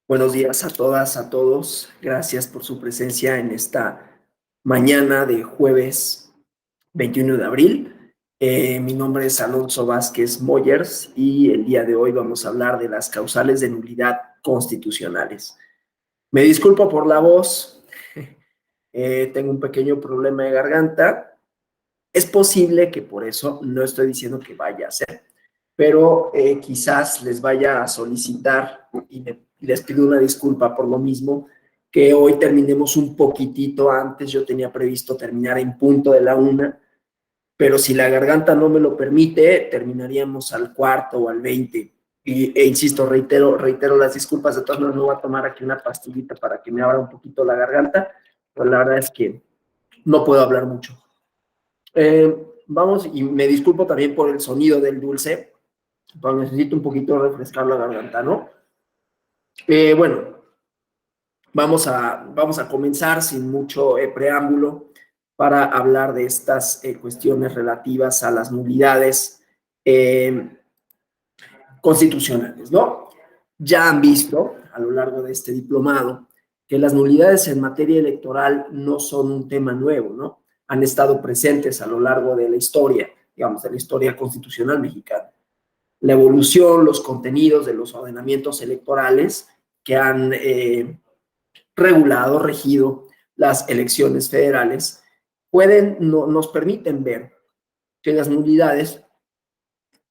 Buenos días a todas, a todos. Gracias por su presencia en esta mañana de jueves 21 de abril. Mi nombre es Alonso Vázquez Moyers y el día de hoy vamos a hablar de las causales de nulidad constitucionales. Me disculpo por la voz, tengo un pequeño problema de garganta. Es posible que por eso no estoy diciendo que vaya a ser, pero quizás les vaya a solicitar y les pido una disculpa por lo mismo, que hoy terminemos un poquitito antes. Yo tenía previsto terminar en punto de la 1, pero si la garganta no me lo permite, terminaríamos al cuarto o al 20. Insisto, reitero las disculpas. De todas maneras, me voy a tomar aquí una pastillita para que me abra un poquito la garganta, pero la verdad es que no puedo hablar mucho. Vamos, y me disculpo también por el sonido del dulce, pero necesito un poquito refrescar la garganta, ¿no? Bueno, vamos a comenzar sin mucho preámbulo para hablar de estas cuestiones relativas a las nulidades constitucionales, ¿no? Ya han visto a lo largo de este diplomado que las nulidades en materia electoral no son un tema nuevo, ¿no? Han estado presentes a lo largo de la historia, digamos, de la historia constitucional mexicana. La evolución, los contenidos de los ordenamientos electorales que han regulado, regido las elecciones federales, nos permiten ver que las nulidades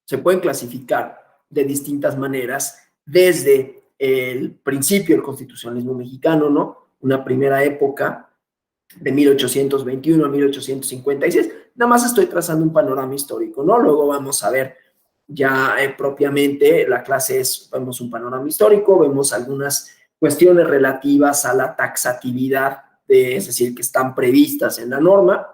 se pueden clasificar de distintas maneras desde el principio del constitucionalismo mexicano, ¿no? Una primera época de 1821 a 1856. Nada más estoy trazando un panorama histórico, ¿no? Luego vamos a ver ya propiamente la clase vemos un panorama histórico, vemos algunas cuestiones relativas a la taxatividad, es decir, que están previstas en la norma.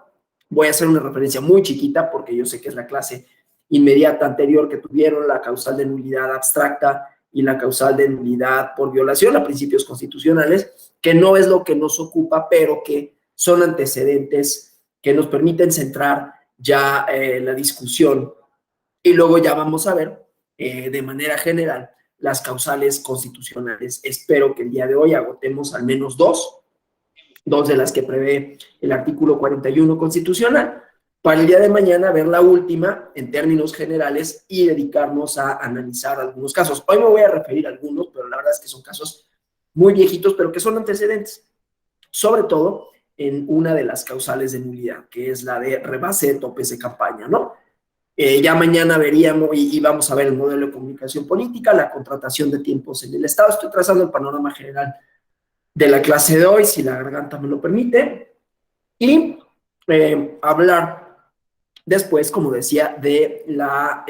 Voy a hacer una referencia muy chiquita porque yo sé que es la clase inmediata anterior que tuvieron, la causal de nulidad abstracta y la causal de nulidad por violación a principios constitucionales, que no es lo que nos ocupa, pero que son antecedentes que nos permiten centrar ya la discusión. Y luego ya vamos a ver de manera general las causales constitucionales. Espero que el día de hoy agotemos al menos dos de las que prevé el artículo 41 constitucional, para el día de mañana ver la última en términos generales y dedicarnos a analizar algunos casos. Hoy me voy a referir a algunos, pero la verdad es que son casos muy viejitos, pero que son antecedentes, sobre todo en una de las causales de nulidad, que es la de rebase de topes de campaña, ¿no? Ya mañana veríamos y vamos a ver el modelo de comunicación política, la contratación de tiempos en el Estado. Estoy trazando el panorama general de la clase de hoy, si la garganta me lo permite, y hablar después, como decía, de la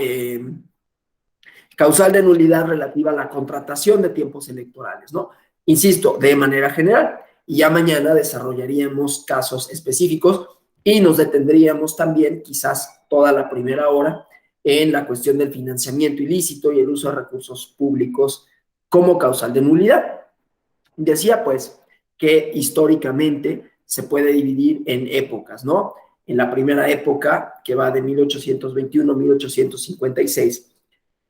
causal de nulidad relativa a la contratación de tiempos electorales, ¿no? Insisto, de manera general, y ya mañana desarrollaríamos casos específicos y nos detendríamos también, quizás toda la primera hora, en la cuestión del financiamiento ilícito y el uso de recursos públicos como causal de nulidad. Decía, pues, que históricamente se puede dividir en épocas, ¿no? En la primera época, que va de 1821 a 1856,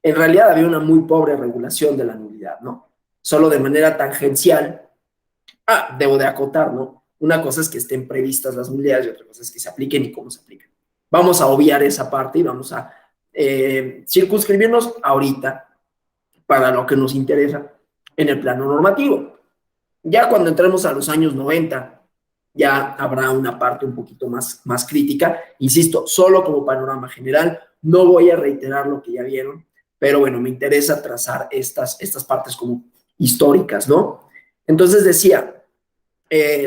en realidad había una muy pobre regulación de la nulidad, ¿no? Solo de manera tangencial. Debo de acotar, ¿no? Una cosa es que estén previstas las nulidades y otra cosa es que se apliquen y cómo se aplican. Vamos a obviar esa parte y vamos a circunscribirnos ahorita para lo que nos interesa en el plano normativo. Ya cuando entremos a los años 90, ya habrá una parte un poquito más crítica. Insisto, solo como panorama general, no voy a reiterar lo que ya vieron, pero bueno, me interesa trazar estas partes como históricas, ¿no? Entonces decía,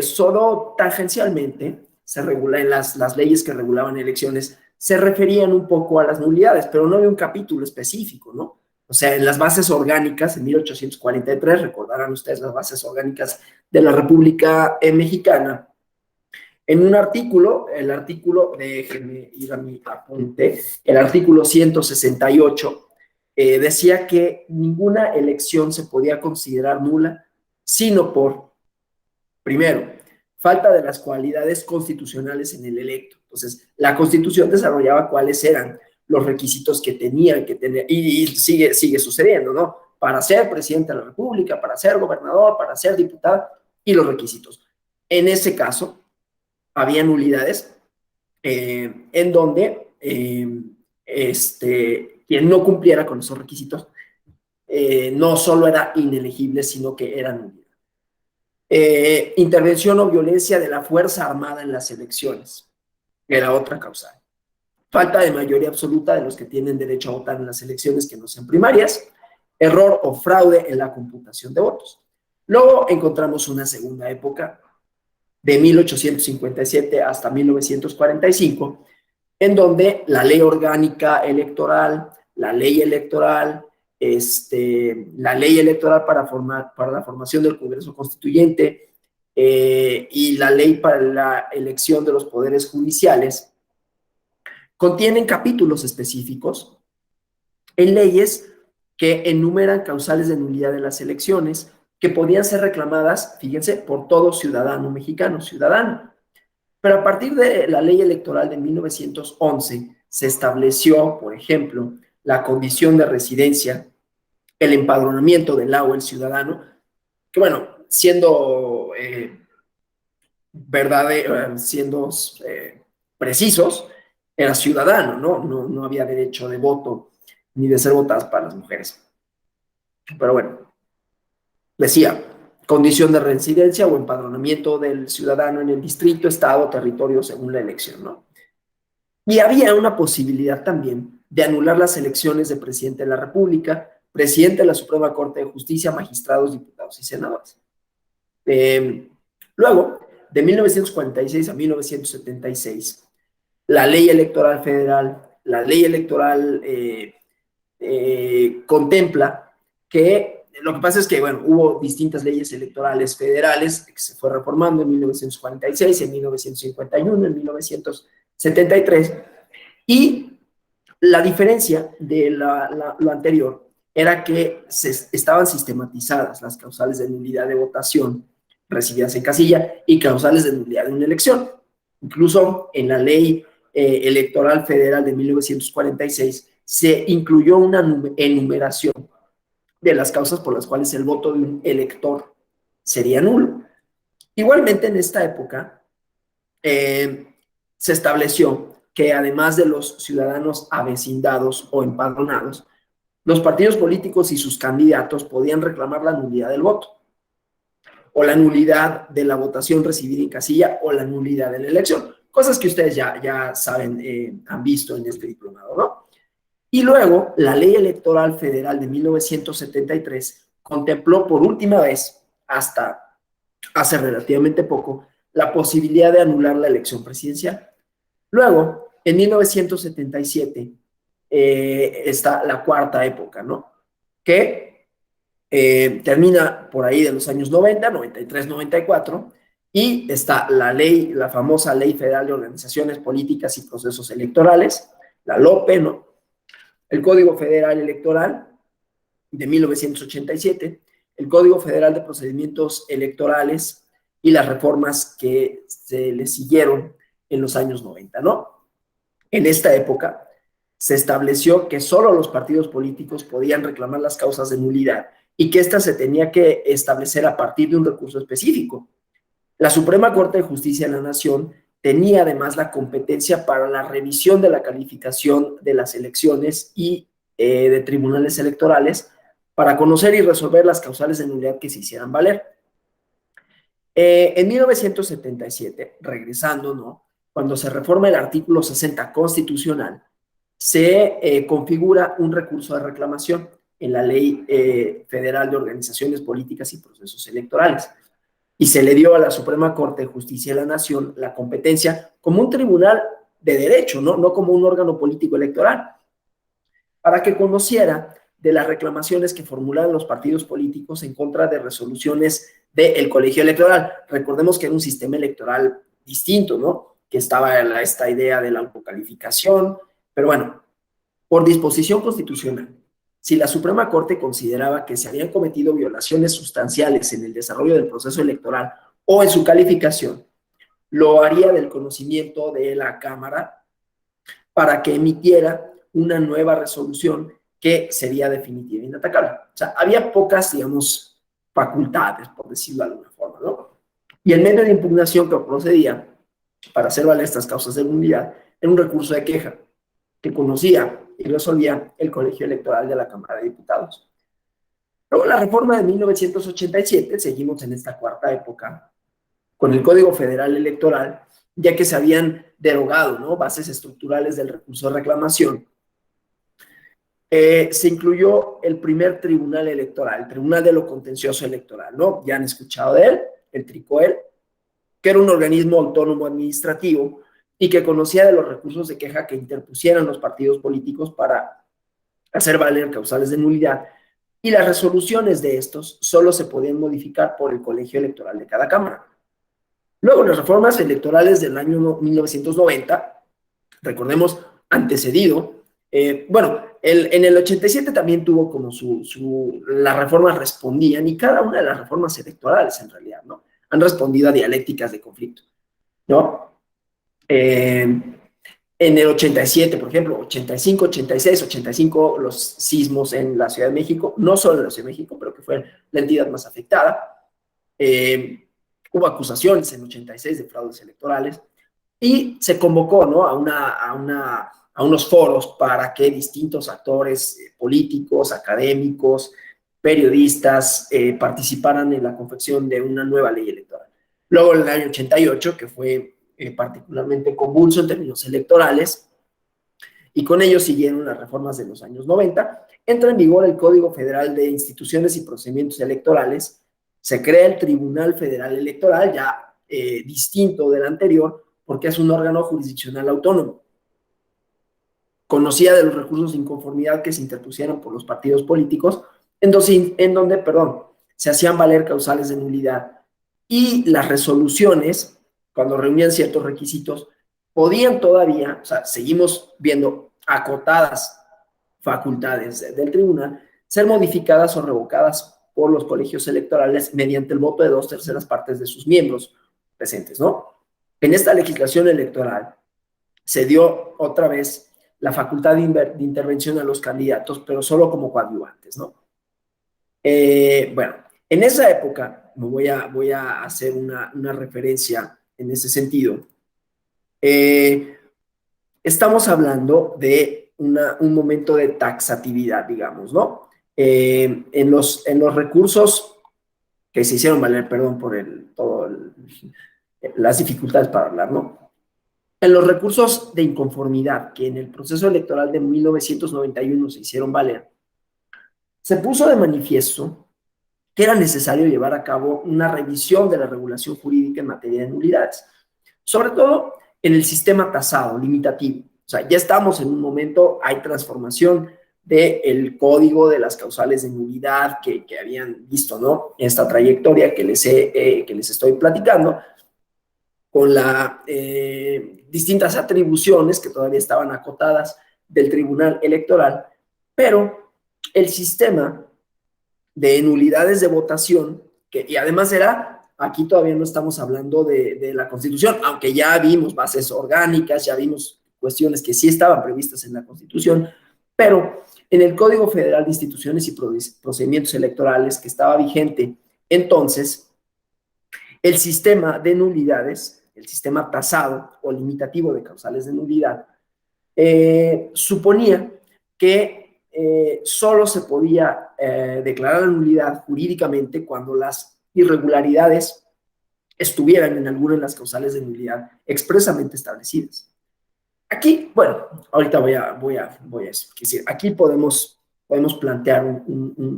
solo tangencialmente se regula en las leyes que regulaban elecciones, se referían un poco a las nulidades, pero no había un capítulo específico, ¿no? O sea, en las bases orgánicas, en 1843, recordarán ustedes las bases orgánicas de la República Mexicana, en un artículo, déjenme ir a mi apunte, el artículo 168, decía que ninguna elección se podía considerar nula, sino por, primero, falta de las cualidades constitucionales en el electo. Entonces, la Constitución desarrollaba cuáles eran los requisitos que tenían que tener, y sigue sucediendo, ¿no? para ser presidente de la República, para ser gobernador, para ser diputado, y los requisitos. En ese caso, había nulidades en donde quien no cumpliera con esos requisitos no solo era inelegible, sino que era nulidad. Intervención o violencia de la Fuerza Armada en las elecciones era otra causa. Falta de mayoría absoluta de los que tienen derecho a votar en las elecciones que no sean primarias, error o fraude en la computación de votos. Luego encontramos una segunda época, de 1857 hasta 1945, en donde la ley orgánica electoral, la ley electoral, la ley electoral para la formación del Congreso Constituyente y la ley para la elección de los poderes judiciales contienen capítulos específicos en leyes que enumeran causales de nulidad de las elecciones que podían ser reclamadas, fíjense, por todo ciudadano mexicano, ciudadano. Pero a partir de la ley electoral de 1911 se estableció, por ejemplo, la condición de residencia, el empadronamiento del o el ciudadano, que bueno, siendo precisos, era ciudadano, no había derecho de voto ni de ser votadas para las mujeres. Pero bueno, decía, condición de residencia o empadronamiento del ciudadano en el distrito, estado, territorio, según la elección, ¿no? Y había una posibilidad también de anular las elecciones de presidente de la República, presidente de la Suprema Corte de Justicia, magistrados, diputados y senadores. Luego, de 1946 a 1976, la ley electoral federal, la ley electoral contempla que lo que pasa es que, bueno, hubo distintas leyes electorales federales que se fue reformando en 1946, en 1951, en 1973, y la diferencia de lo anterior era que estaban sistematizadas las causales de nulidad de votación recibidas en casilla y causales de nulidad de una elección. Incluso en la ley electoral federal de 1946 se incluyó una enumeración de las causas por las cuales el voto de un elector sería nulo. Igualmente, en esta época se estableció que además de los ciudadanos avecindados o empadronados, los partidos políticos y sus candidatos podían reclamar la nulidad del voto, o la nulidad de la votación recibida en casilla, o la nulidad de la elección. Cosas que ustedes ya saben, han visto en este diplomado, ¿no? Y luego, la Ley Electoral Federal de 1973 contempló por última vez, hasta hace relativamente poco, la posibilidad de anular la elección presidencial. Luego, en 1977, está la cuarta época, ¿no? Que termina por ahí de los años 90, 93, 94, y está la famosa Ley Federal de Organizaciones Políticas y Procesos Electorales, la LOPE, ¿no? El Código Federal Electoral de 1987, el Código Federal de Procedimientos Electorales y las reformas que se le siguieron en los años 90, ¿no? En esta época se estableció que solo los partidos políticos podían reclamar las causas de nulidad y que ésta se tenía que establecer a partir de un recurso específico. La Suprema Corte de Justicia de la Nación tenía además la competencia para la revisión de la calificación de las elecciones y de tribunales electorales para conocer y resolver las causales de nulidad que se hicieran valer. En 1977, regresando, ¿no? Cuando se reforma el artículo 60 constitucional, se configura un recurso de reclamación en la Ley Federal de Organizaciones Políticas y Procesos Electorales. Y se le dio a la Suprema Corte de Justicia de la Nación la competencia como un tribunal de derecho, no como un órgano político electoral, para que conociera de las reclamaciones que formulaban los partidos políticos en contra de resoluciones del colegio electoral. Recordemos que era un sistema electoral distinto, ¿no? Que estaba esta idea de la autocalificación, pero bueno, por disposición constitucional, si la Suprema Corte consideraba que se habían cometido violaciones sustanciales en el desarrollo del proceso electoral o en su calificación, lo haría del conocimiento de la Cámara para que emitiera una nueva resolución que sería definitiva e inatacable. O sea, había pocas, digamos, facultades, por decirlo de alguna forma, ¿no? Y el medio de impugnación que procedía para hacer valer estas causas de nulidad era un recurso de queja que conocía y resolvía el Colegio Electoral de la Cámara de Diputados. Luego, la reforma de 1987, seguimos en esta cuarta época, con el Código Federal Electoral, ya que se habían derogado, ¿no?, bases estructurales del recurso de reclamación. Se incluyó el primer tribunal electoral, el Tribunal de lo Contencioso Electoral, ¿no? Ya han escuchado de él, el TRICOEL, que era un organismo autónomo administrativo y que conocía de los recursos de queja que interpusieran los partidos políticos para hacer valer causales de nulidad, y las resoluciones de estos solo se podían modificar por el colegio electoral de cada cámara. Luego, las reformas electorales del año 1990, recordemos, antecedido, en el 87 también tuvo como las reformas respondían, y cada una de las reformas electorales en realidad, ¿no?, han respondido a dialécticas de conflicto, ¿no? En el 87, por ejemplo, 85, 86, 85, los sismos en la Ciudad de México, no solo en la Ciudad de México, pero que fue la entidad más afectada. Hubo acusaciones en 86 de fraudes electorales y se convocó, ¿no?, a unos foros para que distintos actores políticos, académicos, periodistas participaran en la confección de una nueva ley electoral. Luego, en el año 88, que fue particularmente convulso en términos electorales, y con ello siguieron las reformas de los años 90, entra en vigor el Código Federal de Instituciones y Procedimientos Electorales, se crea el Tribunal Federal Electoral, ya distinto del anterior, porque es un órgano jurisdiccional autónomo. Conocía de los recursos de inconformidad que se interpusieran por los partidos políticos, en donde se hacían valer causales de nulidad, y las resoluciones, cuando reunían ciertos requisitos, podían todavía, o sea, seguimos viendo acotadas facultades del tribunal, ser modificadas o revocadas por los colegios electorales mediante el voto de 2/3 partes de sus miembros presentes, ¿no? En esta legislación electoral se dio otra vez la facultad de intervención a los candidatos, pero solo como coadyuvantes, ¿no? Bueno, en esa época, voy a hacer una referencia en ese sentido. Estamos hablando de un momento de taxatividad, digamos, ¿no? En los recursos que se hicieron valer, perdón por las dificultades para hablar, ¿no? En los recursos de inconformidad que en el proceso electoral de 1991 se hicieron valer, se puso de manifiesto que era necesario llevar a cabo una revisión de la regulación jurídica en materia de nulidades, sobre todo en el sistema tasado, limitativo. O sea, ya estamos en un momento, hay transformación del código de las causales de nulidad que habían visto, ¿no?, esta trayectoria que les estoy platicando, con las distintas atribuciones que todavía estaban acotadas del Tribunal Electoral, pero el sistema de nulidades de votación, y además aquí todavía no estamos hablando de la Constitución, aunque ya vimos bases orgánicas, ya vimos cuestiones que sí estaban previstas en la Constitución, pero en el Código Federal de Instituciones y Procedimientos Electorales, que estaba vigente entonces, el sistema de nulidades, el sistema tasado o limitativo de causales de nulidad, suponía que solo se podía declarar la nulidad jurídicamente cuando las irregularidades estuvieran en alguna de las causales de nulidad expresamente establecidas. Aquí, bueno, ahorita voy a decir, aquí podemos plantear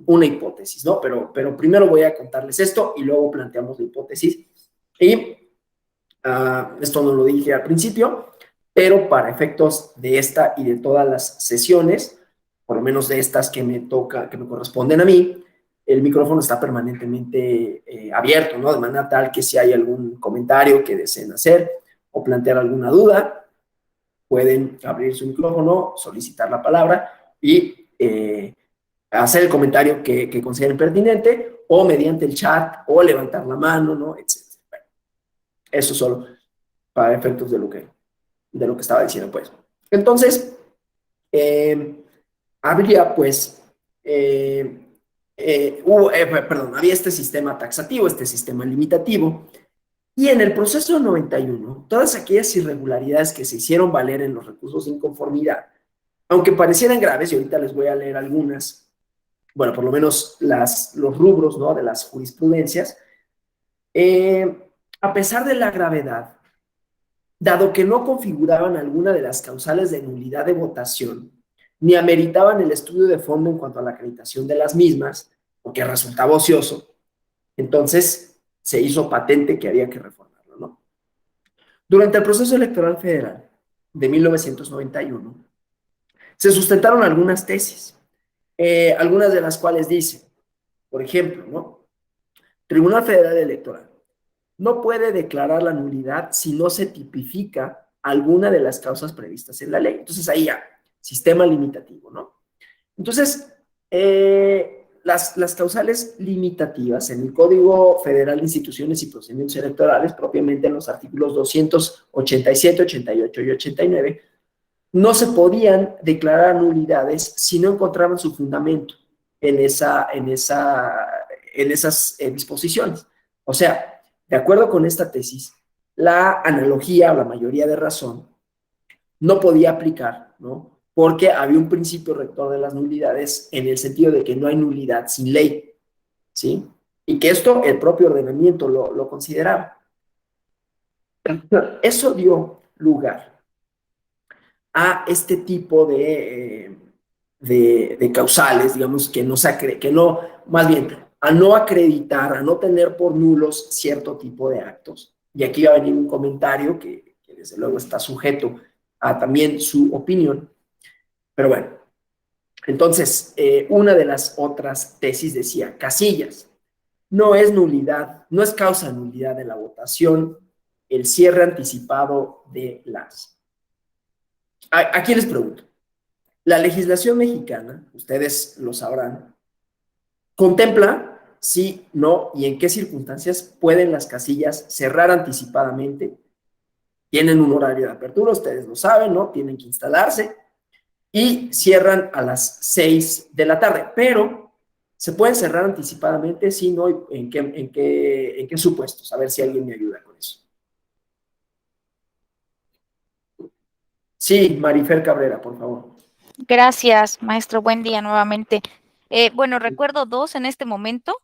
una hipótesis, ¿no? Pero primero voy a contarles esto y luego planteamos la hipótesis. Y esto no lo dije al principio, pero para efectos de esta y de todas las sesiones, por lo menos de estas que me corresponden a mí, el micrófono está permanentemente abierto, ¿no? De manera tal que si hay algún comentario que deseen hacer o plantear alguna duda, pueden abrir su micrófono, solicitar la palabra y hacer el comentario que consideren pertinente, o mediante el chat, o levantar la mano, ¿no?, etcétera. Bueno, eso solo para efectos de lo que estaba diciendo, pues. Entonces, habría pues, había este sistema taxativo, este sistema limitativo, y en el proceso del 91, todas aquellas irregularidades que se hicieron valer en los recursos de inconformidad, aunque parecieran graves, y ahorita les voy a leer algunas, bueno, por lo menos los rubros, ¿no?, de las jurisprudencias, a pesar de la gravedad, dado que no configuraban alguna de las causales de nulidad de votación, ni ameritaban el estudio de fondo en cuanto a la acreditación de las mismas, porque resultaba ocioso, entonces se hizo patente que había que reformarlo, ¿no? Durante el proceso electoral federal de 1991, se sustentaron algunas tesis, algunas de las cuales dicen, por ejemplo, ¿no? Tribunal Federal Electoral no puede declarar la nulidad si no se tipifica alguna de las causas previstas en la ley. Entonces ahí ya, sistema limitativo, ¿no? Entonces, las causales limitativas en el Código Federal de Instituciones y Procedimientos Electorales, propiamente en los artículos 287, 88 y 89, no se podían declarar nulidades si no encontraban su fundamento en esas disposiciones. O sea, de acuerdo con esta tesis, la analogía o la mayoría de razón no podía aplicar, ¿no? Porque había un principio rector de las nulidades en el sentido de que no hay nulidad sin ley, ¿sí? Y que esto el propio ordenamiento lo consideraba. Eso dio lugar a este tipo de causales, digamos, más bien, a no acreditar, a no tener por nulos cierto tipo de actos. Y aquí va a venir un comentario que desde luego está sujeto a también su opinión. Pero bueno, entonces, una de las otras tesis decía, casillas, no es nulidad, no es causa de nulidad de la votación el cierre anticipado de las. Aquí les pregunto, la legislación mexicana, ustedes lo sabrán, contempla si, no y en qué circunstancias pueden las casillas cerrar anticipadamente. Tienen un horario de apertura, ustedes lo saben, ¿no? Tienen que instalarse y cierran a las 6 de la tarde, pero se pueden cerrar anticipadamente, si no, ¿en qué supuestos? A ver si alguien me ayuda con eso. Sí, Marifer Cabrera, por favor. Gracias, maestro. Buen día nuevamente. Bueno, recuerdo dos en este momento.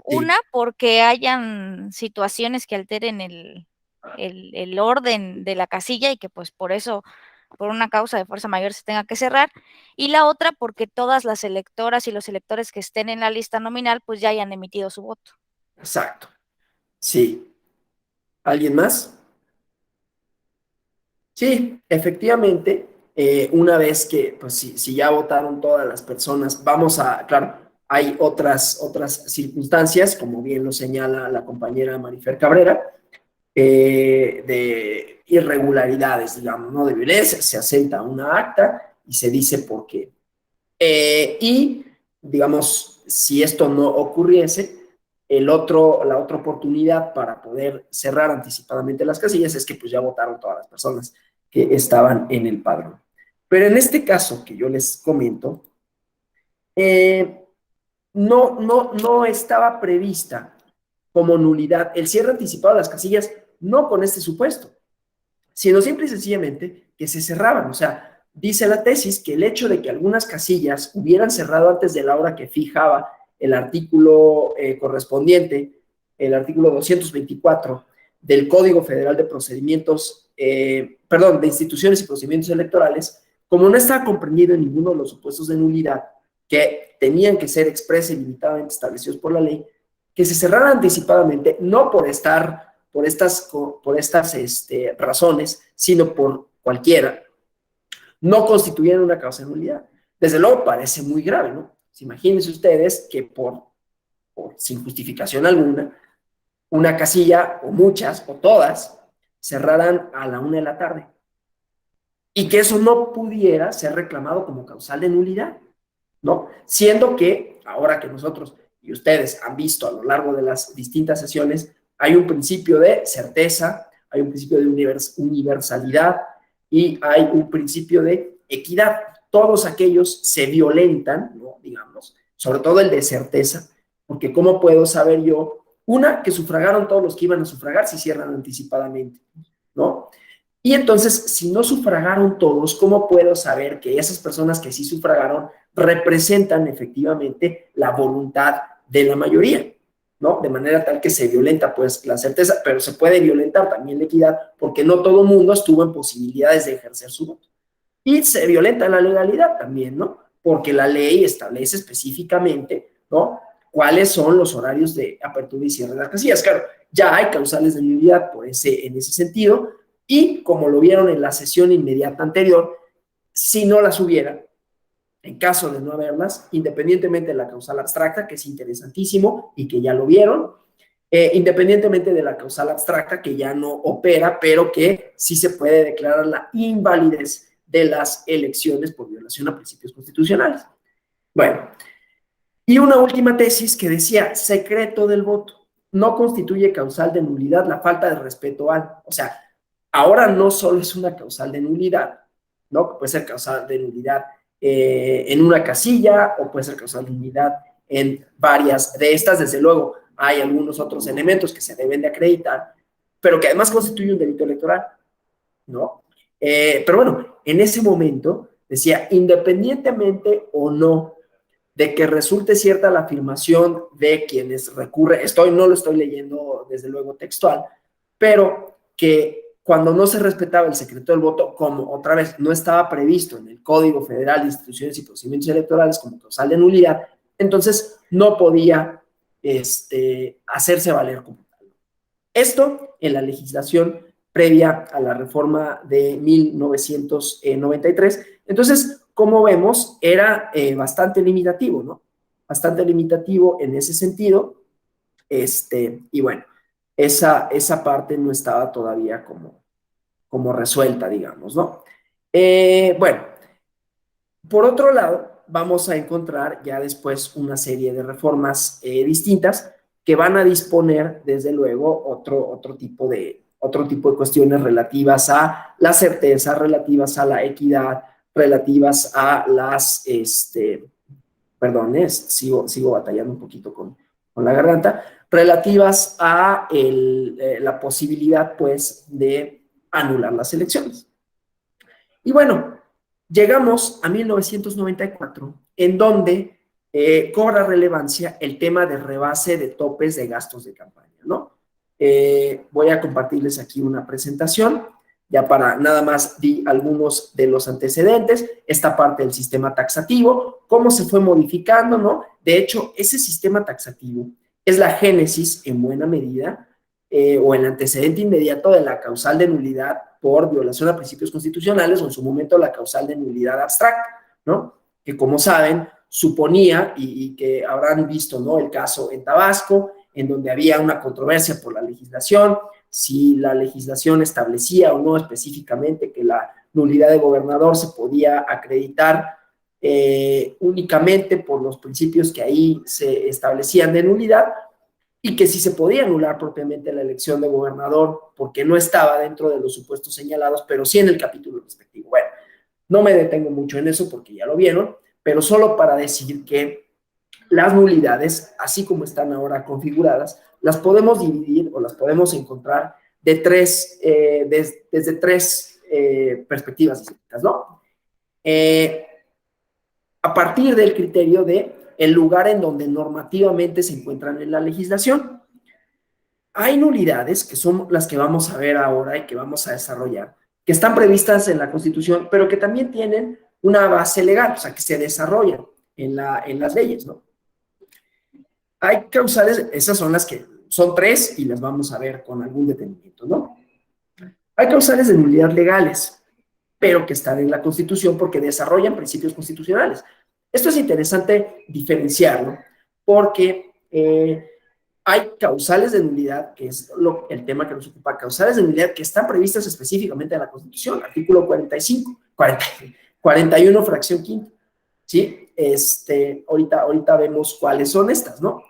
Una, Sí, porque hayan situaciones que alteren el orden de la casilla y que pues por eso, por una causa de fuerza mayor se tenga que cerrar. Y la otra, porque todas las electoras y los electores que estén en la lista nominal pues ya hayan emitido su voto. exacto. Sí. ¿Alguien más? Sí, efectivamente, una vez que, pues si ya votaron todas las personas, claro, hay otras circunstancias, como bien lo señala la compañera Marifer Cabrera, de irregularidades, digamos, ¿no? De violencia, se asenta una acta y se dice por qué. Y, digamos, si esto no ocurriese, la otra oportunidad para poder cerrar anticipadamente las casillas es que pues ya votaron todas las personas que estaban en el padrón. Pero en este caso que yo les comento, no estaba prevista como nulidad el cierre anticipado de las casillas, no con este supuesto, sino simple y sencillamente que se cerraban. O sea, dice la tesis que el hecho de que algunas casillas hubieran cerrado antes de la hora que fijaba el artículo correspondiente, el artículo 224 del Código Federal de Procedimientos, de Instituciones y Procedimientos Electorales, como no estaba comprendido en ninguno de los supuestos de nulidad que tenían que ser expresa y limitadamente establecidos por la ley, que se cerraran anticipadamente, no por estas razones, sino por cualquiera, no constituyen una causa de nulidad. Desde luego parece muy grave, ¿no? Imagínense ustedes que sin justificación alguna, una casilla o muchas o todas cerraran a la 1 de la tarde y que eso no pudiera ser reclamado como causal de nulidad, ¿no? Siendo que ahora que nosotros y ustedes han visto a lo largo de las distintas sesiones, hay un principio de certeza, hay un principio de universalidad y hay un principio de equidad. todos aquellos se violentan, ¿no? Digamos, sobre todo el de certeza, porque ¿cómo puedo saber yo? Una, que sufragaron todos los que iban a sufragar si cierran anticipadamente, ¿no? Y entonces, si no sufragaron todos, ¿cómo puedo saber que esas personas que sí sufragaron representan efectivamente la voluntad de la mayoría? ¿No? De manera tal que se violenta pues la certeza, pero se puede violentar también la equidad porque no todo el mundo estuvo en posibilidades de ejercer su voto. Y se violenta la legalidad también, ¿no? Porque la ley establece específicamente, ¿no? Cuáles son los horarios de apertura y cierre de las casillas. Claro, ya hay causales de nulidad en ese sentido, y como lo vieron en la sesión inmediata anterior, si no las hubiera, en caso de no haberlas, independientemente de la causal abstracta, que es interesantísimo y que ya lo vieron, independientemente de la causal abstracta, que ya no opera, pero que sí se puede declarar la invalidez de las elecciones por violación a principios constitucionales. Bueno, y una última tesis que decía, secreto del voto. No constituye causal de nulidad la falta de respeto al, o sea, ahora no solo es una causal de nulidad, ¿no? Puede ser causal de nulidad en una casilla o puede ser causal de nulidad en varias de estas. Desde luego, hay algunos otros elementos que se deben de acreditar, pero que además constituye un delito electoral, ¿no? Pero bueno, en ese momento decía, independientemente o no de que resulte cierta la afirmación de quienes recurren, no lo estoy leyendo desde luego textual, pero que cuando no se respetaba el secreto del voto, como otra vez no estaba previsto en el Código Federal de Instituciones y Procedimientos Electorales como causal de nulidad, entonces no podía hacerse valer como tal. Esto en la legislación previa a la reforma de 1993. Entonces, como vemos, era bastante limitativo, ¿no? Bastante limitativo en ese sentido. Y bueno, esa parte no estaba todavía como resuelta, digamos, ¿no? Bueno, por otro lado, vamos a encontrar ya después una serie de reformas distintas que van a disponer, desde luego, otro tipo de cuestiones relativas a la certeza, relativas a la equidad, relativas a las, perdón, sigo batallando un poquito con la garganta, relativas a la posibilidad, pues, de anular las elecciones. Y bueno, llegamos a 1994, en donde cobra relevancia el tema de rebase de topes de gastos de campaña, ¿no? Voy a compartirles aquí una presentación, ya para nada más di algunos de los antecedentes, esta parte del sistema taxativo, cómo se fue modificando, ¿no? De hecho, ese sistema taxativo es la génesis, en buena medida, o el antecedente inmediato de la causal de nulidad por violación a principios constitucionales, o en su momento la causal de nulidad abstracta, ¿no? Que como saben, suponía, y que habrán visto, ¿no? El caso en Tabasco, en donde había una controversia por la legislación, si la legislación establecía o no específicamente que la nulidad de gobernador se podía acreditar únicamente por los principios que ahí se establecían de nulidad, y que si se podía anular propiamente la elección de gobernador porque no estaba dentro de los supuestos señalados, pero sí en el capítulo respectivo. Bueno, no me detengo mucho en eso porque ya lo vieron, pero solo para decir que las nulidades, así como están ahora configuradas, las podemos dividir o las podemos encontrar desde tres perspectivas distintas, ¿no? A partir del criterio de el lugar en donde normativamente se encuentran en la legislación. Hay nulidades, que son las que vamos a ver ahora y que vamos a desarrollar, que están previstas en la Constitución, pero que también tienen una base legal, o sea, que se desarrollan en las leyes, ¿no? Hay causales, esas son las que son tres y las vamos a ver con algún detenimiento, ¿no? Hay causales de nulidad legales, pero que están en la Constitución porque desarrollan principios constitucionales. Esto es interesante diferenciarlo porque hay causales de nulidad, que es el tema que nos ocupa, causales de nulidad que están previstas específicamente en la Constitución, artículo 41, fracción quinta, ¿sí? Ahorita vemos cuáles son estas, ¿no?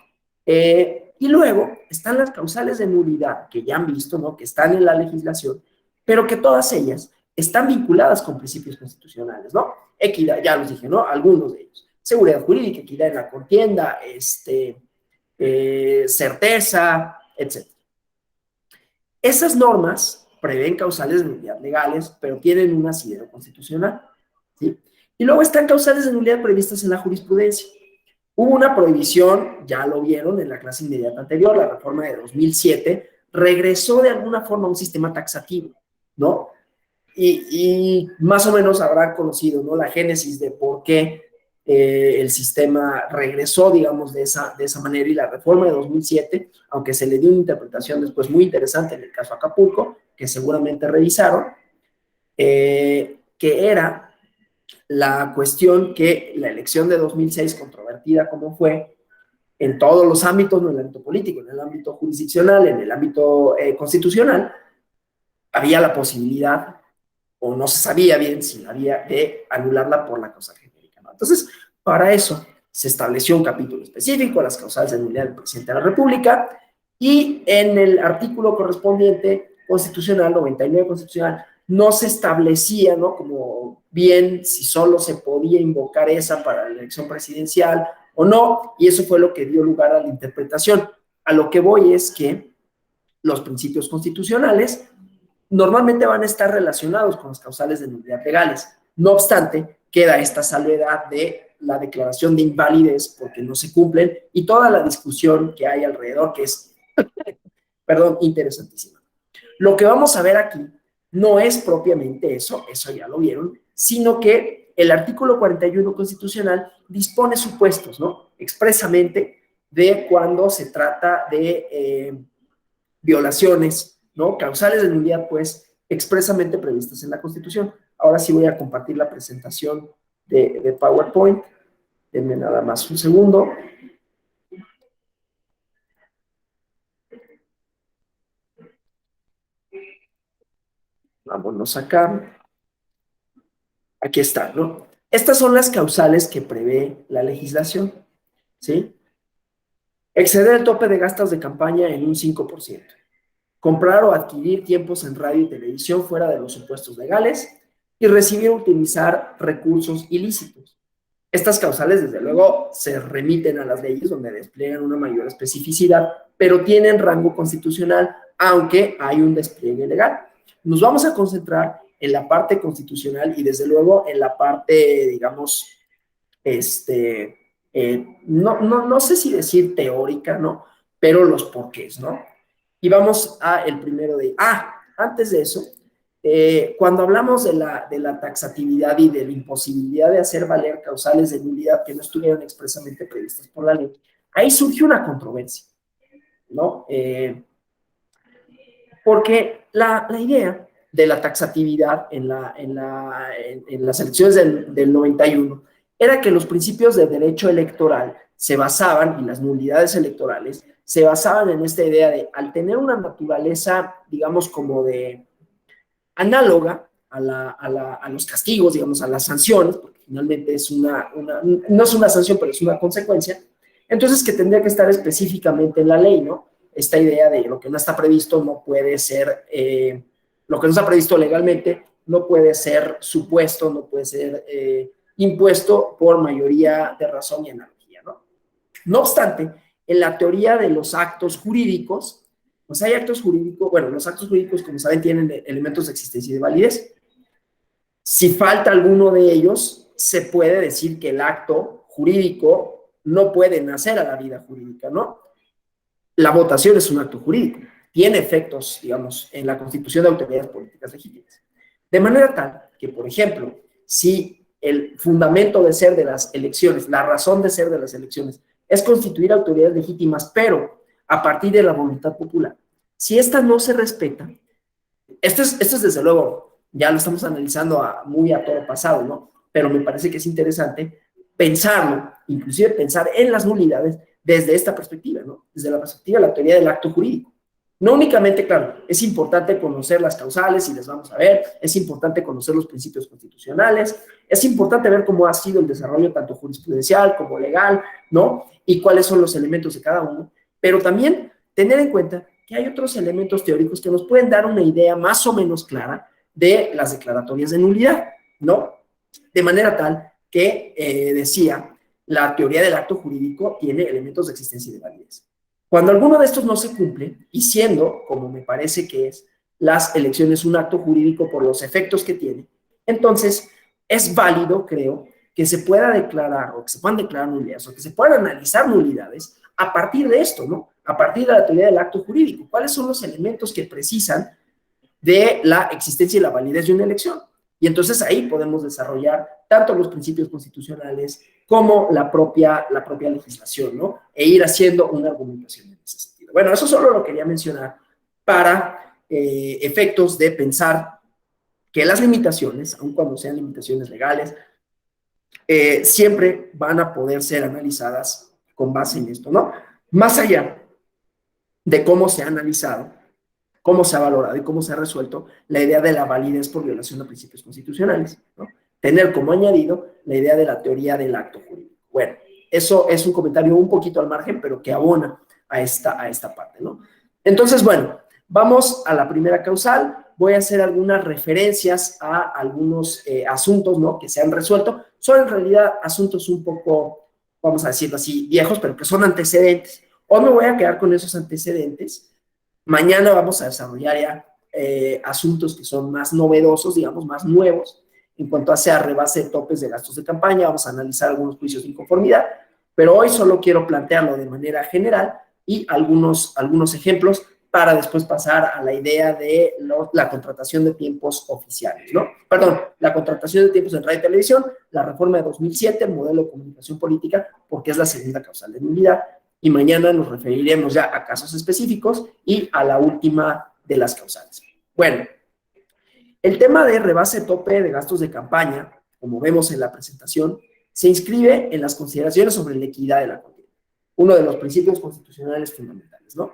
Y luego están las causales de nulidad, que ya han visto, ¿no? Que están en la legislación, pero que todas ellas están vinculadas con principios constitucionales, ¿no? Equidad, ya los dije, ¿no? Algunos de ellos. Seguridad jurídica, equidad en la contienda, certeza, etc. Esas normas prevén causales de nulidad legales, pero tienen un asidero constitucional, ¿sí? Y luego están causales de nulidad previstas en la jurisprudencia. Hubo una prohibición, ya lo vieron en la clase inmediata anterior, la reforma de 2007, regresó de alguna forma a un sistema taxativo, ¿no? Y más o menos habrán conocido, ¿no?, la génesis de por qué el sistema regresó, digamos, de esa manera, y la reforma de 2007, aunque se le dio una interpretación después muy interesante en el caso Acapulco, que seguramente revisaron, que era la cuestión que la elección de 2006, controvertida como fue, en todos los ámbitos, no en el ámbito político, en el ámbito jurisdiccional, en el ámbito constitucional, había la posibilidad, o no se sabía bien si había, de anularla por la causa genérica, ¿no? Entonces, para eso se estableció un capítulo específico, las causales de nulidad del presidente de la República, y en el artículo correspondiente constitucional, 99 constitucional, no se establecía, ¿no?, como bien si solo se podía invocar esa para la elección presidencial o no, y eso fue lo que dio lugar a la interpretación. A lo que voy es que los principios constitucionales normalmente van a estar relacionados con las causales de nulidad legales. No obstante, queda esta salvedad de la declaración de invalidez porque no se cumplen y toda la discusión que hay alrededor, que es, perdón, interesantísima. Lo que vamos a ver aquí no es propiamente eso ya lo vieron, sino que el artículo 41 constitucional dispone supuestos, ¿no?, expresamente, de cuando se trata de violaciones, ¿no?, causales de nulidad, pues, expresamente previstas en la Constitución. Ahora sí voy a compartir la presentación de PowerPoint. Denme nada más un segundo. Vámonos acá. Aquí está, ¿no? Estas son las causales que prevé la legislación, ¿sí? Exceder el tope de gastos de campaña en un 5%. Comprar o adquirir tiempos en radio y televisión fuera de los supuestos legales y recibir o utilizar recursos ilícitos. Estas causales, desde luego, se remiten a las leyes donde despliegan una mayor especificidad, pero tienen rango constitucional, aunque hay un despliegue legal. Nos vamos a concentrar en la parte constitucional y, desde luego, en la parte, digamos, no sé si decir teórica, ¿no?, pero los porqués, ¿no? Y vamos a el primero de... antes de eso, cuando hablamos de la taxatividad y de la imposibilidad de hacer valer causales de nulidad que no estuvieran expresamente previstas por la ley, ahí surgió una controversia, ¿no? Porque la idea de la taxatividad en las elecciones del 91 era que los principios de derecho electoral se basaban, y las nulidades electorales, se basaban en esta idea de, al tener una naturaleza, digamos, como de análoga a los castigos, digamos, a las sanciones, porque finalmente es no es una sanción, pero es una consecuencia, entonces que tendría que estar específicamente en la ley, ¿no? Esta idea de lo que no está previsto no puede ser, lo que no está previsto legalmente no puede ser supuesto, no puede ser impuesto por mayoría de razón y analogía, ¿no? No obstante, en la teoría de los actos jurídicos, pues hay actos jurídicos, bueno, los actos jurídicos, como saben, tienen elementos de existencia y de validez. Si falta alguno de ellos, se puede decir que el acto jurídico no puede nacer a la vida jurídica, ¿no? La votación es un acto jurídico, tiene efectos, digamos, en la constitución de autoridades políticas legítimas. De manera tal que, por ejemplo, si el fundamento de ser de las elecciones, la razón de ser de las elecciones, es constituir autoridades legítimas, pero a partir de la voluntad popular, si esta no se respeta, esto es desde luego, ya lo estamos analizando muy a todo pasado, ¿no? Pero me parece que es interesante pensarlo, inclusive pensar en las nulidades desde esta perspectiva, ¿no? Desde la perspectiva de la teoría del acto jurídico. No únicamente, claro, es importante conocer las causales y les vamos a ver, es importante conocer los principios constitucionales, es importante ver cómo ha sido el desarrollo tanto jurisprudencial como legal, ¿no? Y cuáles son los elementos de cada uno, pero también tener en cuenta que hay otros elementos teóricos que nos pueden dar una idea más o menos clara de las declaratorias de nulidad, ¿no? De manera tal que, decía, la teoría del acto jurídico tiene elementos de existencia y de validez. Cuando alguno de estos no se cumple, y siendo, como me parece que es, las elecciones un acto jurídico por los efectos que tiene, entonces es válido, creo, que se pueda declarar, o que se puedan declarar nulidades, o que se puedan analizar nulidades a partir de esto, ¿no? A partir de la teoría del acto jurídico. ¿Cuáles son los elementos que precisan de la existencia y la validez de una elección? Y entonces ahí podemos desarrollar tanto los principios constitucionales como la propia legislación, ¿no? E ir haciendo una argumentación en ese sentido. Bueno, eso solo lo quería mencionar para efectos de pensar que las limitaciones, aun cuando sean limitaciones legales, siempre van a poder ser analizadas con base en esto, ¿no? Más allá de cómo se ha analizado, cómo se ha valorado y cómo se ha resuelto la idea de la validez por violación a principios constitucionales, ¿no? Tener como añadido la idea de la teoría del acto jurídico. Bueno, eso es un comentario un poquito al margen, pero que abona a esta parte, ¿no? Entonces, bueno, vamos a la primera causal. Voy a hacer algunas referencias a algunos asuntos, ¿no?, que se han resuelto. Son en realidad asuntos un poco, vamos a decirlo así, viejos, pero que son antecedentes. Hoy me voy a quedar con esos antecedentes. Mañana vamos a desarrollar ya asuntos que son más novedosos, digamos, más nuevos, en cuanto a rebase de topes de gastos de campaña. Vamos a analizar algunos juicios de inconformidad, pero hoy solo quiero plantearlo de manera general y algunos ejemplos para después pasar a la idea de la contratación de tiempos oficiales, ¿no? Perdón, la contratación de tiempos en radio y televisión, la reforma de 2007, el modelo de comunicación política, porque es la segunda causal de nulidad, y mañana nos referiremos ya a casos específicos y a la última de las causales. Bueno, el tema de rebase tope de gastos de campaña, como vemos en la presentación, se inscribe en las consideraciones sobre la equidad de la contienda, uno de los principios constitucionales fundamentales, ¿no?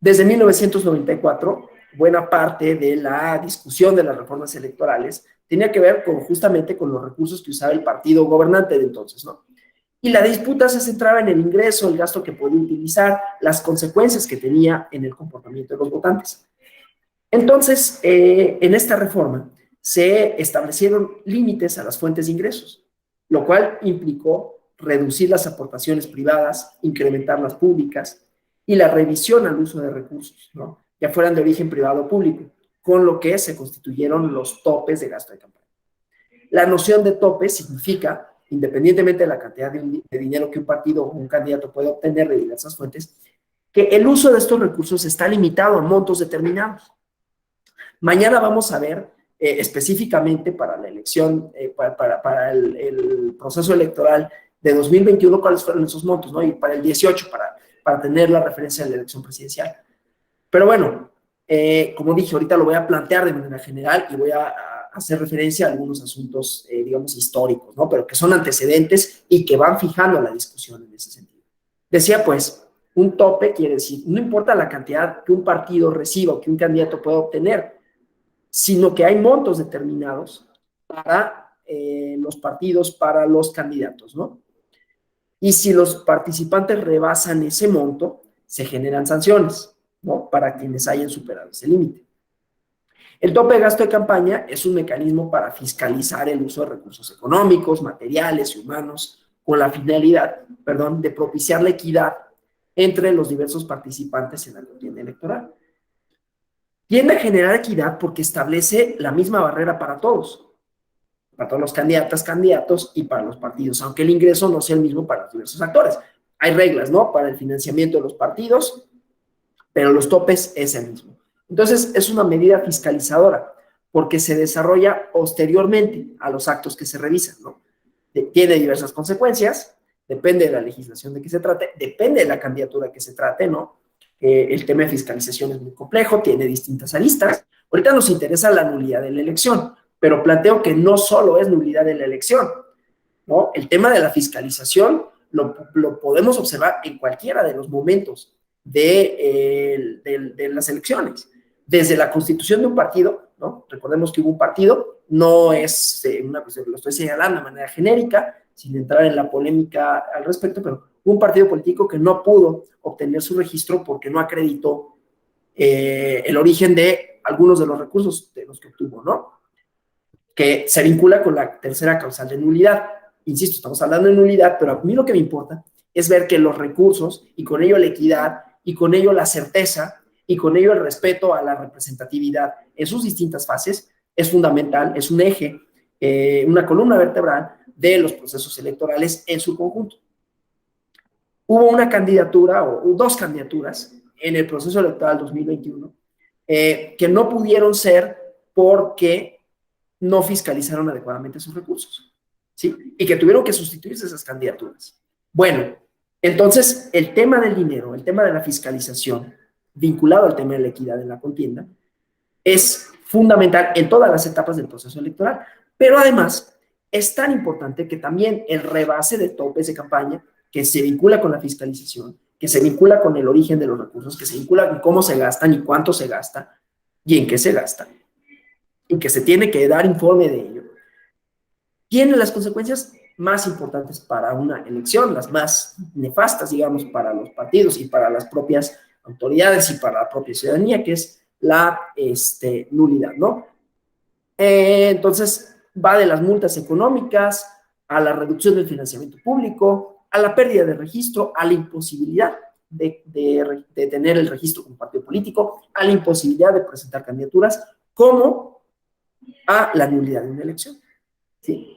Desde 1994, buena parte de la discusión de las reformas electorales tenía que ver justamente con los recursos que usaba el partido gobernante de entonces, ¿no? Y la disputa se centraba en el ingreso, el gasto que podía utilizar, las consecuencias que tenía en el comportamiento de los votantes. Entonces, en esta reforma se establecieron límites a las fuentes de ingresos, lo cual implicó reducir las aportaciones privadas, incrementar las públicas y la revisión al uso de recursos, ¿no?, ya fueran de origen privado o público, con lo que se constituyeron los topes de gasto de campaña. La noción de tope significa, independientemente de la cantidad de dinero que un partido o un candidato puede obtener de diversas fuentes, que el uso de estos recursos está limitado a montos determinados. Mañana vamos a ver específicamente para la elección, para el proceso electoral de 2021, cuáles fueron esos montos, ¿no? Y para el 18, para tener la referencia de la elección presidencial. Pero bueno, como dije, ahorita lo voy a plantear de manera general y voy a hacer referencia a algunos asuntos, digamos, históricos, ¿no?, pero que son antecedentes y que van fijando la discusión en ese sentido. Decía, pues, un tope quiere decir, no importa la cantidad que un partido reciba o que un candidato pueda obtener, sino que hay montos determinados para los partidos, para los candidatos, ¿no? Y si los participantes rebasan ese monto, se generan sanciones, ¿no?, para quienes hayan superado ese límite. El tope de gasto de campaña es un mecanismo para fiscalizar el uso de recursos económicos, materiales y humanos con la finalidad, de propiciar la equidad entre los diversos participantes en la contienda electoral. Tiende a generar equidad porque establece la misma barrera para todos los candidatos y para los partidos, aunque el ingreso no sea el mismo para los diversos actores. Hay reglas, ¿no?, para el financiamiento de los partidos, pero los topes es el mismo. Entonces, es una medida fiscalizadora, porque se desarrolla posteriormente a los actos que se revisan, ¿no? Tiene diversas consecuencias, depende de la legislación de que se trate, depende de la candidatura que se trate, ¿no? El tema de fiscalización es muy complejo, tiene distintas aristas. Ahorita nos interesa la nulidad de la elección, pero planteo que no solo es nulidad de la elección, ¿no? El tema de la fiscalización lo podemos observar en cualquiera de los momentos de las elecciones. Desde la constitución de un partido, ¿no? Recordemos que hubo un partido, no es una cuestión que lo estoy señalando de manera genérica, sin entrar en la polémica al respecto, pero hubo un partido político que no pudo obtener su registro porque no acreditó el origen de algunos de los recursos de los que obtuvo, ¿no? que se vincula con la tercera causal de nulidad. Insisto, estamos hablando de nulidad, pero a mí lo que me importa es ver que los recursos, y con ello la equidad, y con ello la certeza, y con ello el respeto a la representatividad en sus distintas fases, es fundamental, es un eje, una columna vertebral de los procesos electorales en su conjunto. Hubo una candidatura o dos candidaturas en el proceso electoral 2021 que no pudieron ser porque no fiscalizaron adecuadamente sus recursos, ¿sí? Y que tuvieron que sustituirse esas candidaturas. Bueno, entonces el tema del dinero, el tema de la fiscalización, vinculado al tema de la equidad en la contienda, es fundamental en todas las etapas del proceso electoral, pero además es tan importante que también el rebase de topes de campaña, que se vincula con la fiscalización, que se vincula con el origen de los recursos, que se vincula con cómo se gastan y cuánto se gasta y en qué se gasta, y que se tiene que dar informe de ello, tiene las consecuencias más importantes para una elección, las más nefastas, digamos, para los partidos y para las propias autoridades y para la propia ciudadanía, que es la nulidad, ¿no? Entonces, va de las multas económicas a la reducción del financiamiento público, a la pérdida de registro, a la imposibilidad de tener el registro como partido político, a la imposibilidad de presentar candidaturas, como a la nulidad de una elección, ¿sí?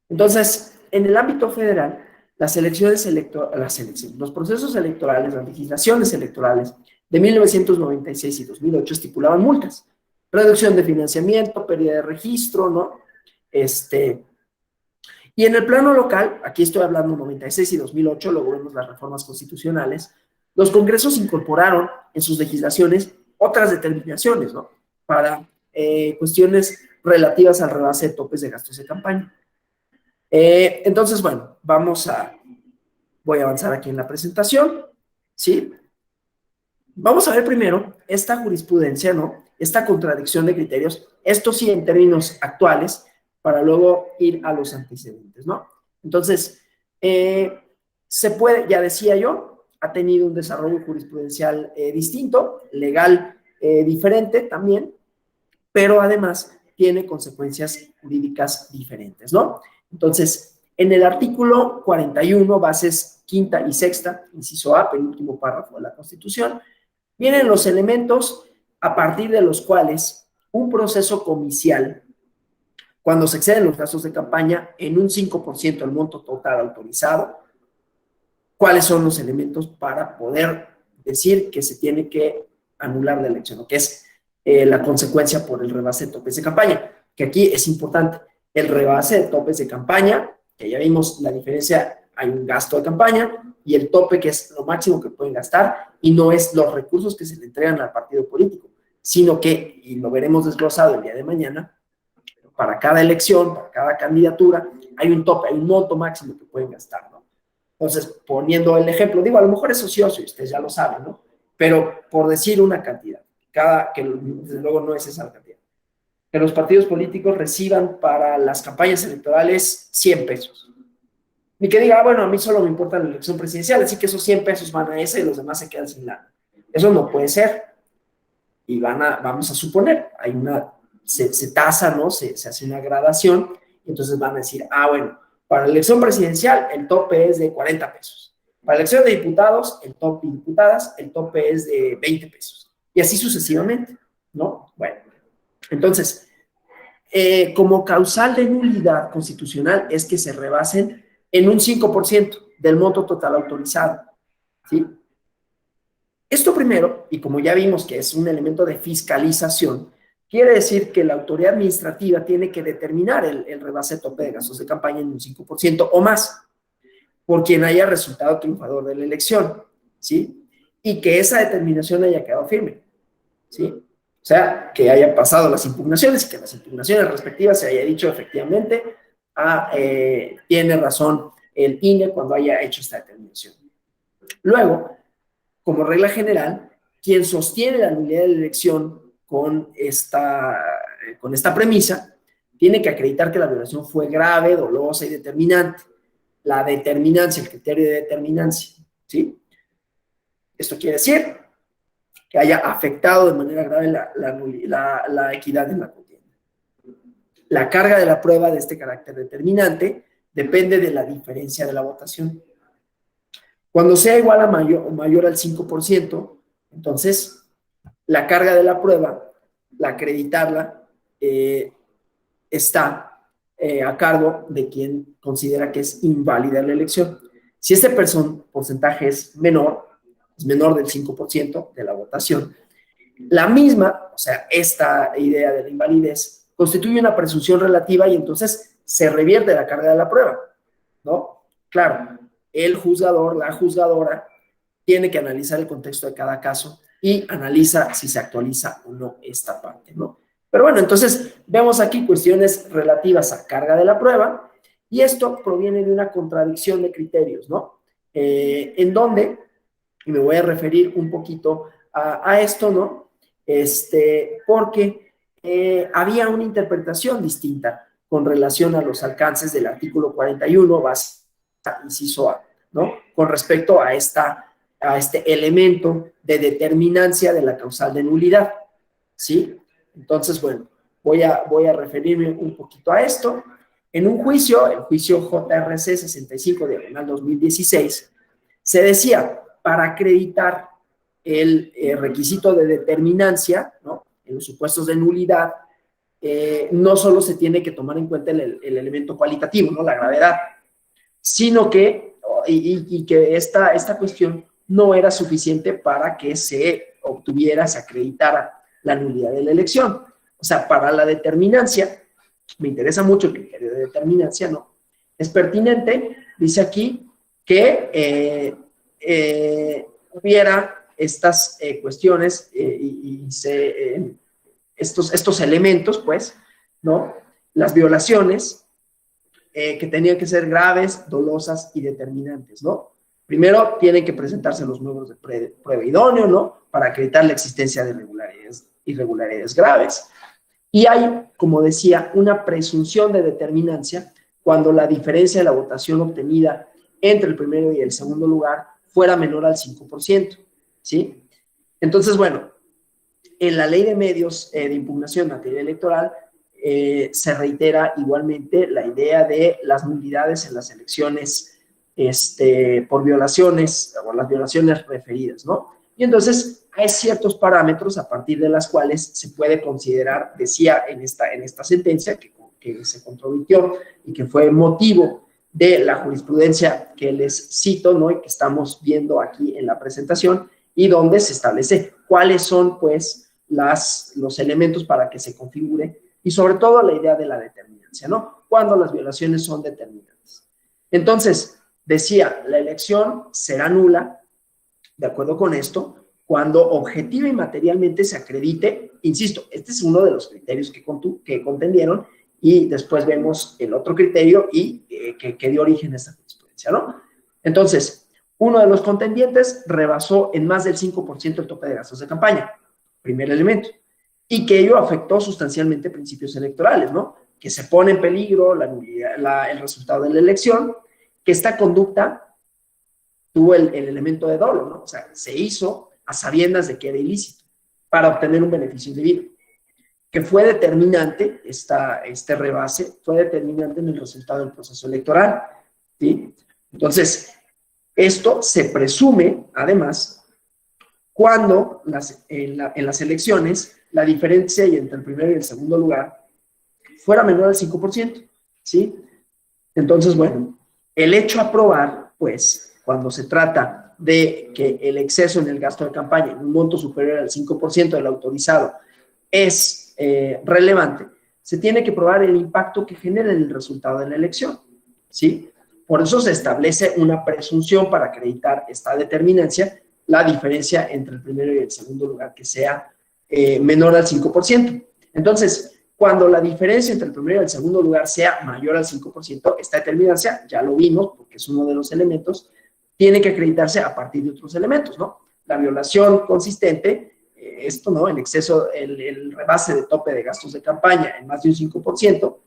Entonces, en el ámbito federal, los procesos electorales, las legislaciones electorales de 1996 y 2008 estipulaban multas, reducción de financiamiento, pérdida de registro, ¿no? Y en el plano local, aquí estoy hablando de 96 y 2008, luego vemos las reformas constitucionales, los congresos incorporaron en sus legislaciones otras determinaciones, ¿no? Para cuestiones relativas al rebase de topes de gastos de campaña. Entonces, bueno, voy a avanzar aquí en la presentación, ¿sí? Vamos a ver primero esta jurisprudencia, ¿no? Esta contradicción de criterios, esto sí en términos actuales, para luego ir a los antecedentes, ¿no? Entonces, se puede, ya decía yo, ha tenido un desarrollo jurisprudencial distinto, legal diferente también, pero además tiene consecuencias jurídicas diferentes, ¿no? Entonces, en el artículo 41, bases quinta y sexta, inciso A, penúltimo párrafo de la Constitución, vienen los elementos a partir de los cuales un proceso comicial, cuando se exceden los gastos de campaña en un 5% del monto total autorizado, cuáles son los elementos para poder decir que se tiene que anular la elección, o que es la consecuencia por el rebase de topes de campaña, que aquí es importante, el rebase de topes de campaña, que ya vimos la diferencia, hay un gasto de campaña y el tope que es lo máximo que pueden gastar y no es los recursos que se le entregan al partido político, sino que, y lo veremos desglosado el día de mañana, para cada elección, para cada candidatura, hay un tope, hay un monto máximo que pueden gastar, ¿no? Entonces, poniendo el ejemplo, digo, a lo mejor es ocioso y ustedes ya lo saben, ¿no? Pero por decir una cantidad, que desde luego no es esa cantidad, que los partidos políticos reciban para las campañas electorales 100 pesos. Ni que diga, bueno, a mí solo me importa la elección presidencial, así que esos 100 pesos van a esa y los demás se quedan sin lana. Eso no puede ser. Y vamos a suponer, se tasa, ¿no? Se hace una gradación, y entonces van a decir, bueno, para la elección presidencial el tope es de 40 pesos. Para la elección de diputados, el tope y diputadas, el tope es de 20 pesos. Y así sucesivamente, ¿no? Bueno, entonces, como causal de nulidad constitucional es que se rebasen en un 5% del monto total autorizado, ¿sí? Esto primero, y como ya vimos que es un elemento de fiscalización, quiere decir que la autoridad administrativa tiene que determinar el rebase tope de gastos de campaña en un 5% o más, por quien haya resultado triunfador de la elección, ¿sí? Y que esa determinación haya quedado firme, ¿sí? O sea, que haya pasado las impugnaciones y que las impugnaciones respectivas se haya dicho efectivamente, tiene razón el INE cuando haya hecho esta determinación. Luego, como regla general, quien sostiene la nulidad de la elección con esta premisa, tiene que acreditar que la violación fue grave, dolosa y determinante. La determinancia, el criterio de determinancia, ¿sí? Esto quiere decir que haya afectado de manera grave la equidad en la contienda. La carga de la prueba de este carácter determinante depende de la diferencia de la votación. Cuando sea igual a mayor al 5%, entonces la carga de la prueba, la acreditarla, está a cargo de quien considera que es inválida la elección. Si este porcentaje es menor del 5% de la votación, la misma, o sea, esta idea de la invalidez, constituye una presunción relativa y entonces se revierte la carga de la prueba, ¿no? Claro, el juzgador, la juzgadora, tiene que analizar el contexto de cada caso y analiza si se actualiza o no esta parte, ¿no? Pero bueno, entonces vemos aquí cuestiones relativas a carga de la prueba y esto proviene de una contradicción de criterios, ¿no? En donde, y me voy a referir un poquito a esto, ¿no? Porque había una interpretación distinta con relación a los alcances del artículo 41, base inciso A, ¿no? Con respecto a este elemento de determinancia de la causal de nulidad, ¿sí? Entonces, bueno, voy a referirme un poquito a esto. En un juicio, el juicio JRC 65/2016, se decía, para acreditar el requisito de determinancia, ¿no? En los supuestos de nulidad, no solo se tiene que tomar en cuenta el elemento cualitativo, ¿no? La gravedad, sino que, que esta cuestión no era suficiente para que se obtuviera, se acreditara la nulidad de la elección. O sea, para la determinancia, me interesa mucho el criterio de determinancia, ¿no? Es pertinente, dice aquí, que hubiera estas cuestiones estos elementos, pues, ¿no? Las violaciones que tenían que ser graves, dolosas y determinantes, ¿no? Primero, tienen que presentarse los números de prueba idóneo, ¿no? Para acreditar la existencia de irregularidades graves. Y hay, como decía, una presunción de determinancia cuando la diferencia de la votación obtenida entre el primero y el segundo lugar fuera menor al 5%, ¿sí? Entonces, bueno, en la ley de medios de impugnación en materia electoral se reitera igualmente la idea de las nulidades en las elecciones por violaciones o las violaciones referidas, ¿no? Y entonces hay ciertos parámetros a partir de las cuales se puede considerar, decía en esta sentencia que se controvirtió y que fue motivo de la jurisprudencia que les cito, ¿no? Y que estamos viendo aquí en la presentación, y donde se establece cuáles son, pues, los elementos para que se configure, y sobre todo la idea de la determinancia, ¿no? Cuando las violaciones son determinantes. Entonces, decía, la elección será nula, de acuerdo con esto, cuando objetiva y materialmente se acredite, insisto, este es uno de los criterios que contendieron, y después vemos el otro criterio y que dio origen a esta jurisprudencia, ¿no? Entonces, uno de los contendientes rebasó en más del 5% el tope de gastos de campaña, primer elemento, y que ello afectó sustancialmente principios electorales, ¿no? Que se pone en peligro el resultado de la elección, que esta conducta tuvo el elemento de dolo, ¿no? O sea, se hizo a sabiendas de que era ilícito para obtener un beneficio indebido, que fue determinante, este rebase fue determinante en el resultado del proceso electoral, ¿sí? Entonces, esto se presume, además, cuando en las elecciones la diferencia entre el primero y el segundo lugar fuera menor al 5%, ¿sí? Entonces, bueno, el hecho a probar, pues, cuando se trata de que el exceso en el gasto de campaña en un monto superior al 5% del autorizado es relevante, se tiene que probar el impacto que genera en el resultado de la elección, ¿sí? Por eso se establece una presunción para acreditar esta determinancia, la diferencia entre el primero y el segundo lugar que sea menor al 5%. Entonces, cuando la diferencia entre el primero y el segundo lugar sea mayor al 5%, esta determinancia, ya lo vimos, porque es uno de los elementos, tiene que acreditarse a partir de otros elementos, ¿no? La violación consistente, esto, ¿no? El exceso, el rebase de tope de gastos de campaña en más de un 5%,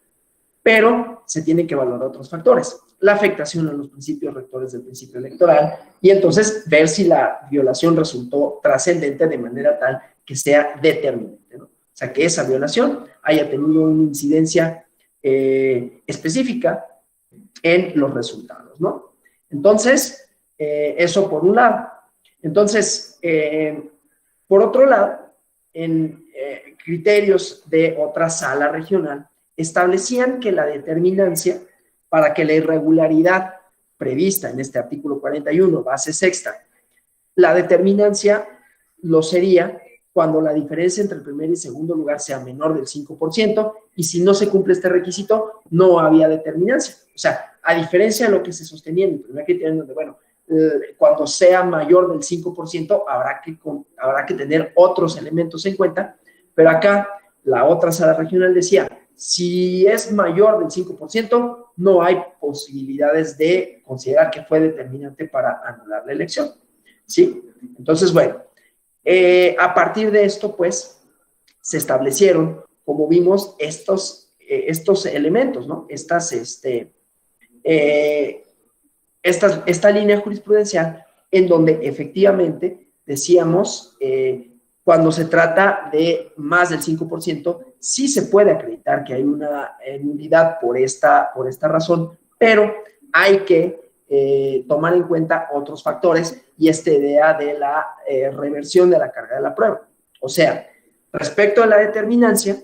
pero se tienen que valorar otros factores. La afectación a los principios rectores del principio electoral y entonces ver si la violación resultó trascendente de manera tal que sea determinante, ¿no? O sea, que esa violación haya tenido una incidencia específica en los resultados, ¿no? Entonces, eso por un lado. Entonces, por otro lado, en criterios de otra sala regional, establecían que la determinancia para que la irregularidad prevista en este artículo 41, base sexta, la determinancia lo sería cuando la diferencia entre el primer y segundo lugar sea menor del 5%, y si no se cumple este requisito, no había determinancia. O sea, a diferencia de lo que se sostenía en el primer criterio, donde, bueno, cuando sea mayor del 5%, habrá que tener otros elementos en cuenta, pero acá la otra sala regional decía, si es mayor del 5%, no hay posibilidades de considerar que fue determinante para anular la elección, ¿sí? Entonces, bueno, a partir de esto, pues, se establecieron, como vimos, estos elementos, ¿no? Esta línea jurisprudencial en donde efectivamente decíamos, cuando se trata de más del 5%, sí se puede acreditar que hay una nulidad por esta razón, pero hay que tomar en cuenta otros factores y esta idea de la reversión de la carga de la prueba. O sea, respecto a la determinancia,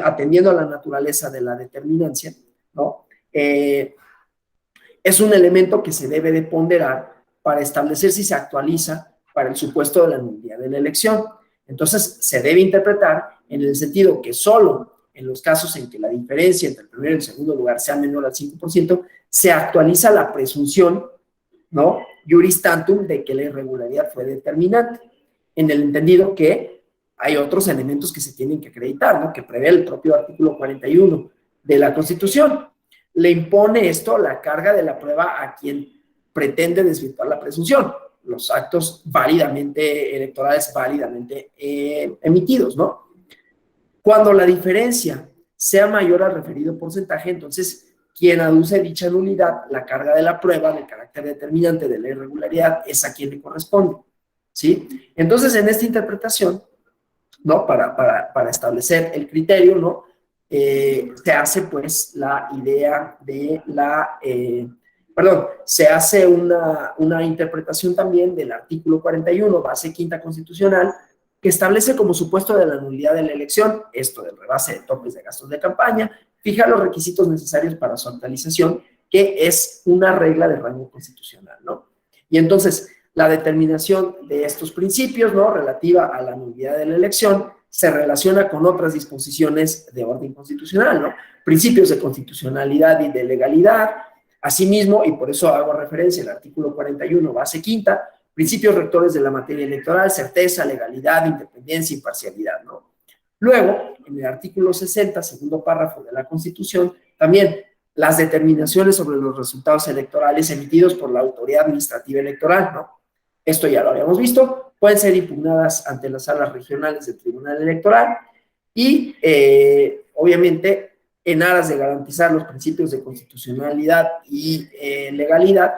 atendiendo a la naturaleza de la determinancia, ¿no? Es un elemento que se debe de ponderar para establecer si se actualiza para el supuesto de la nulidad de la elección. Entonces, se debe interpretar en el sentido que solo en los casos en que la diferencia entre el primero y el segundo lugar sea menor al 5%, se actualiza la presunción, ¿no?, juris tantum, de que la irregularidad fue determinante, en el entendido que hay otros elementos que se tienen que acreditar, ¿no?, que prevé el propio artículo 41 de la Constitución. Le impone esto la carga de la prueba a quien pretende desvirtuar la presunción, los actos válidamente electorales, válidamente emitidos, ¿no? Cuando la diferencia sea mayor al referido porcentaje, entonces quien aduce dicha nulidad, la carga de la prueba del carácter determinante de la irregularidad es a quien le corresponde, ¿sí? Entonces, en esta interpretación, ¿no?, para establecer el criterio, ¿no?, se hace pues la idea de se hace una interpretación también del artículo 41, base quinta constitucional, que establece como supuesto de la nulidad de la elección, esto del rebase de topes de gastos de campaña, fija los requisitos necesarios para su actualización, que es una regla de rango constitucional, ¿no? Y entonces, la determinación de estos principios, ¿no?, relativa a la nulidad de la elección, se relaciona con otras disposiciones de orden constitucional, ¿no? Principios de constitucionalidad y de legalidad. Asimismo, y por eso hago referencia al artículo 41, base quinta, principios rectores de la materia electoral, certeza, legalidad, independencia, imparcialidad, ¿no? Luego, en el artículo 60, segundo párrafo de la Constitución, también las determinaciones sobre los resultados electorales emitidos por la autoridad administrativa electoral, ¿no? Esto ya lo habíamos visto, pueden ser impugnadas ante las salas regionales del Tribunal Electoral y, obviamente, en aras de garantizar los principios de constitucionalidad y legalidad,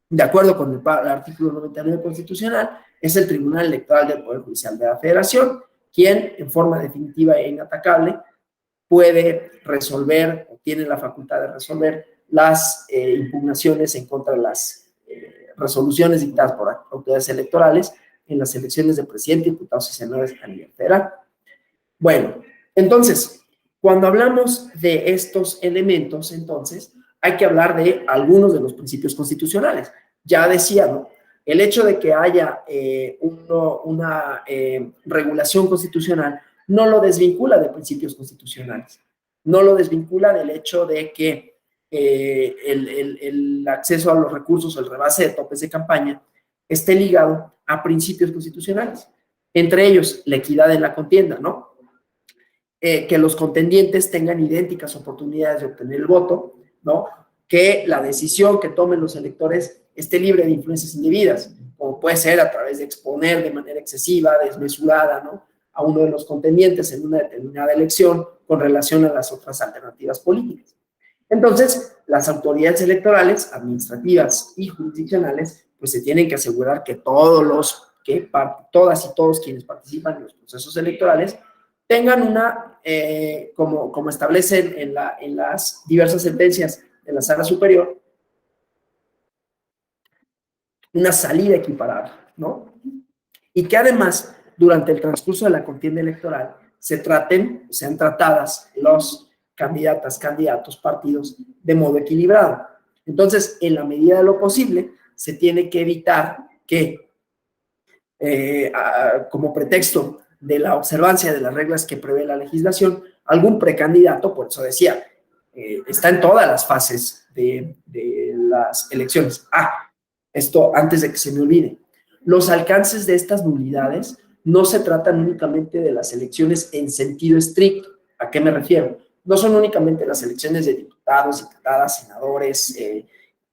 de acuerdo con el artículo 99 constitucional, es el Tribunal Electoral del Poder Judicial de la Federación quien, en forma definitiva e inatacable, puede resolver o tiene la facultad de resolver las impugnaciones en contra de las resoluciones dictadas por autoridades electorales en las elecciones de presidente, diputados y senadores a nivel federal. Bueno, entonces, cuando hablamos de estos elementos, entonces, hay que hablar de algunos de los principios constitucionales. Ya decía, ¿no?, el hecho de que haya una regulación constitucional no lo desvincula de principios constitucionales, no lo desvincula del hecho de que el acceso a los recursos, el rebase de topes de campaña, esté ligado a principios constitucionales, entre ellos la equidad en la contienda, ¿no? Que los contendientes tengan idénticas oportunidades de obtener el voto, ¿no? Que la decisión que tomen los electores esté libre de influencias indebidas, como puede ser a través de exponer de manera excesiva, desmesurada, ¿no?, a uno de los contendientes en una determinada elección con relación a las otras alternativas políticas. Entonces, las autoridades electorales, administrativas y jurisdiccionales, pues se tienen que asegurar que todas y todos quienes participan en los procesos electorales tengan una, como establecen en las diversas sentencias de la sala superior, una salida equiparable, ¿no? Y que además, durante el transcurso de la contienda electoral, sean tratadas los candidatas, candidatos, partidos de modo equilibrado. Entonces, en la medida de lo posible, se tiene que evitar que, como pretexto de la observancia de las reglas que prevé la legislación, algún precandidato, por eso decía, está en todas las fases de las elecciones. Esto antes de que se me olvide. Los alcances de estas nulidades no se tratan únicamente de las elecciones en sentido estricto. ¿A qué me refiero? No son únicamente las elecciones de diputados, diputadas, senadores,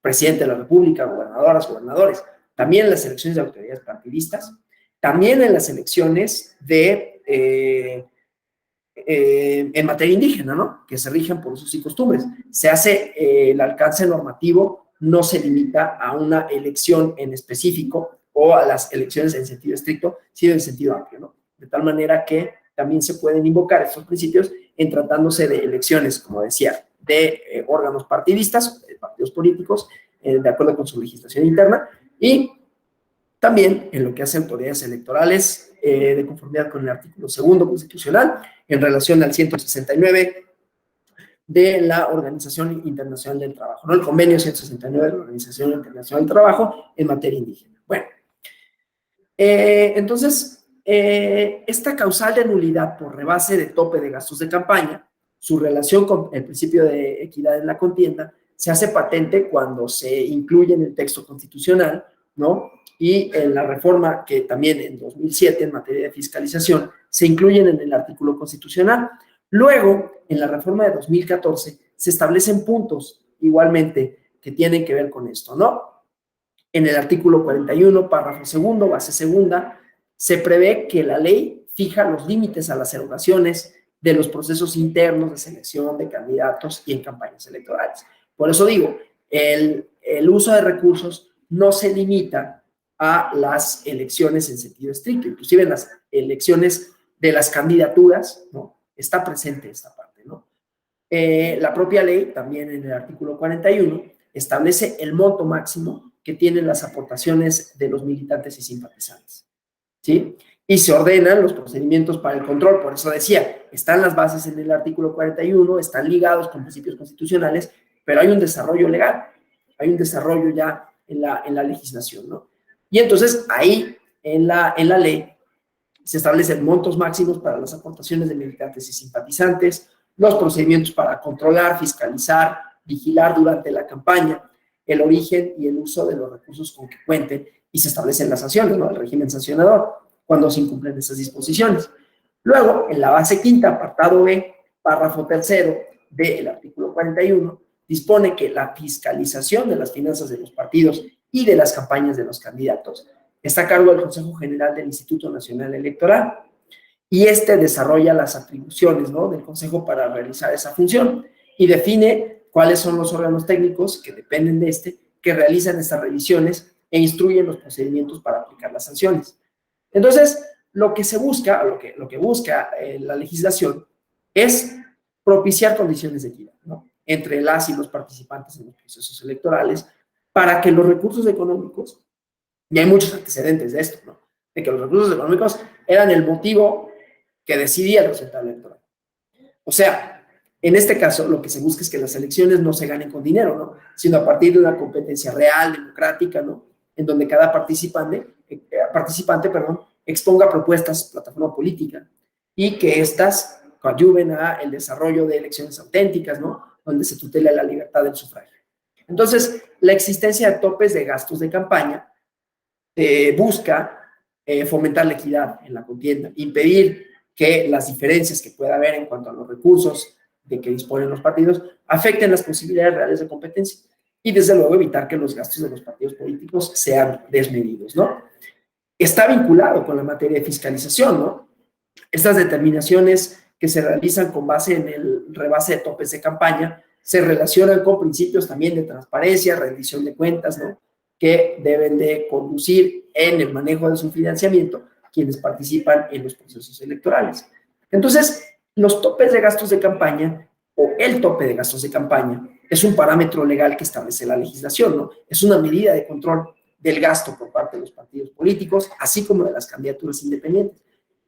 presidente de la República, gobernadoras, gobernadores. También en las elecciones de autoridades partidistas. También en las elecciones en materia indígena, ¿no? Que se rigen por usos y costumbres. Se hace el alcance normativo, no se limita a una elección en específico o a las elecciones en sentido estricto, sino en sentido amplio, ¿no? De tal manera que también se pueden invocar estos principios en tratándose de elecciones, como decía, de órganos partidistas, de partidos políticos, de acuerdo con su legislación interna, y también en lo que hace autoridades electorales, de conformidad con el artículo 2 constitucional, en relación al 169 de la Organización Internacional del Trabajo, ¿no? El convenio 169 de la Organización Internacional del Trabajo en materia indígena. Bueno, entonces, esta causal de nulidad por rebase de tope de gastos de campaña, su relación con el principio de equidad en la contienda, se hace patente cuando se incluye en el texto constitucional, ¿no? Y en la reforma que también en 2007 en materia de fiscalización se incluyen en el artículo constitucional. Luego, en la reforma de 2014, se establecen puntos igualmente que tienen que ver con esto, ¿no? En el artículo 41, párrafo segundo, base segunda, se prevé que la ley fija los límites a las erogaciones de los procesos internos de selección de candidatos y en campañas electorales. Por eso digo, el uso de recursos no se limita a las elecciones en sentido estricto, inclusive en las elecciones de las candidaturas, ¿no? Está presente esta parte, ¿no? La propia ley, también en el artículo 41, establece el monto máximo que tienen las aportaciones de los militantes y simpatizantes, ¿sí? Y se ordenan los procedimientos para el control. Por eso decía, están las bases en el artículo 41, están ligados con principios constitucionales, pero hay un desarrollo legal, hay un desarrollo ya en la legislación, ¿no? Y entonces ahí en la ley se establecen montos máximos para las aportaciones de militantes y simpatizantes, los procedimientos para controlar, fiscalizar, vigilar durante la campaña, el origen y el uso de los recursos con que cuenten, y se establecen las sanciones, ¿no? El régimen sancionador, cuando se incumplen esas disposiciones. Luego, en la base quinta, apartado B, párrafo tercero del artículo 41, dispone que la fiscalización de las finanzas de los partidos y de las campañas de los candidatos está a cargo del Consejo General del Instituto Nacional Electoral, y este desarrolla las atribuciones, ¿no?, del Consejo para realizar esa función y define cuáles son los órganos técnicos que dependen de este, que realizan estas revisiones e instruyen los procedimientos para aplicar las sanciones. Entonces, lo que se busca, lo que busca la legislación es propiciar condiciones de equidad, ¿no?, entre las y los participantes en los procesos electorales, para que los recursos económicos, y hay muchos antecedentes de esto, ¿no?, de que los recursos económicos eran el motivo que decidía el resultado electoral. O sea, en este caso, lo que se busca es que las elecciones no se ganen con dinero, ¿no?, sino a partir de una competencia real, democrática, ¿no?, en donde cada participante, exponga propuestas, plataforma política, y que éstas coadyuven al desarrollo de elecciones auténticas, ¿no?, donde se tutela la libertad del sufragio. Entonces, la existencia de topes de gastos de campaña busca fomentar la equidad en la contienda, impedir que las diferencias que pueda haber en cuanto a los recursos de que disponen los partidos afecten las posibilidades reales de competencia, y desde luego evitar que los gastos de los partidos políticos sean desmedidos, ¿no? Está vinculado con la materia de fiscalización, ¿no? Estas determinaciones que se realizan con base en el rebase de topes de campaña se relacionan con principios también de transparencia, rendición de cuentas, ¿no?, que deben de conducir en el manejo de su financiamiento quienes participan en los procesos electorales. Entonces, los topes de gastos de campaña o el tope de gastos de campaña es un parámetro legal que establece la legislación, ¿no? Es una medida de control del gasto por parte de los partidos políticos, así como de las candidaturas independientes,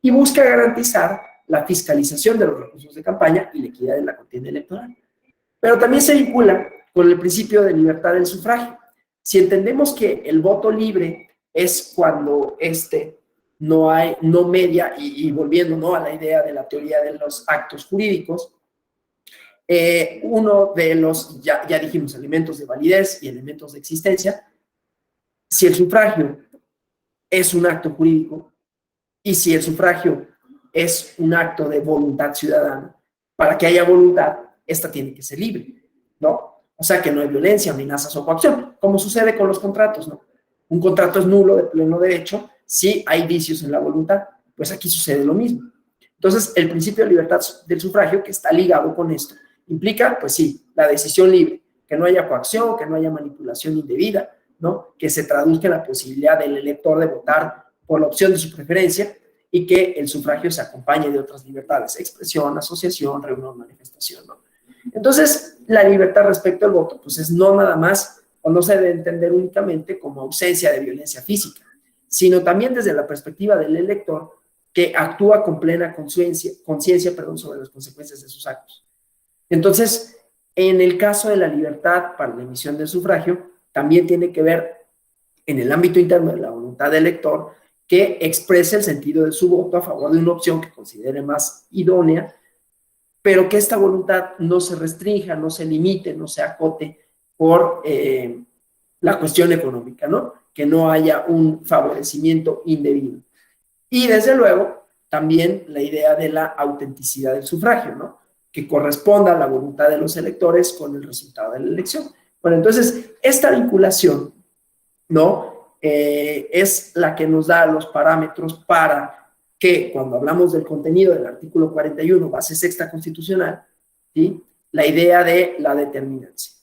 y busca garantizar la fiscalización de los recursos de campaña y la equidad en la contienda electoral. Pero también se vincula con el principio de libertad del sufragio. Si entendemos que el voto libre es cuando no media, y volviendo, ¿no?, a la idea de la teoría de los actos jurídicos, uno de los, ya dijimos, elementos de validez y elementos de existencia, si el sufragio es un acto jurídico y si el sufragio es un acto de voluntad ciudadana, para que haya voluntad, esta tiene que ser libre, ¿no? O sea, que no hay violencia, amenazas o coacción, como sucede con los contratos, ¿no? Un contrato es nulo de pleno derecho si hay vicios en la voluntad, pues aquí sucede lo mismo. Entonces, el principio de libertad del sufragio, que está ligado con esto, implica, pues sí, la decisión libre, que no haya coacción, que no haya manipulación indebida, ¿no? Que se traduzca en la posibilidad del elector de votar por la opción de su preferencia y que el sufragio se acompañe de otras libertades, expresión, asociación, reunión, manifestación, ¿no? Entonces, la libertad respecto al voto, pues es no nada más, o no se debe entender únicamente como ausencia de violencia física, sino también desde la perspectiva del elector que actúa con plena conciencia sobre las consecuencias de sus actos. Entonces, en el caso de la libertad para la emisión del sufragio, también tiene que ver en el ámbito interno de la voluntad del elector que exprese el sentido de su voto a favor de una opción que considere más idónea, pero que esta voluntad no se restrinja, no se limite, no se acote por la cuestión económica, ¿no? Que no haya un favorecimiento indebido. Y desde luego, también la idea de la autenticidad del sufragio, ¿no? Que corresponda a la voluntad de los electores con el resultado de la elección. Bueno, entonces, esta vinculación, ¿no? Es la que nos da los parámetros para que cuando hablamos del contenido del artículo 41, base sexta constitucional, ¿sí?, la idea de la determinancia.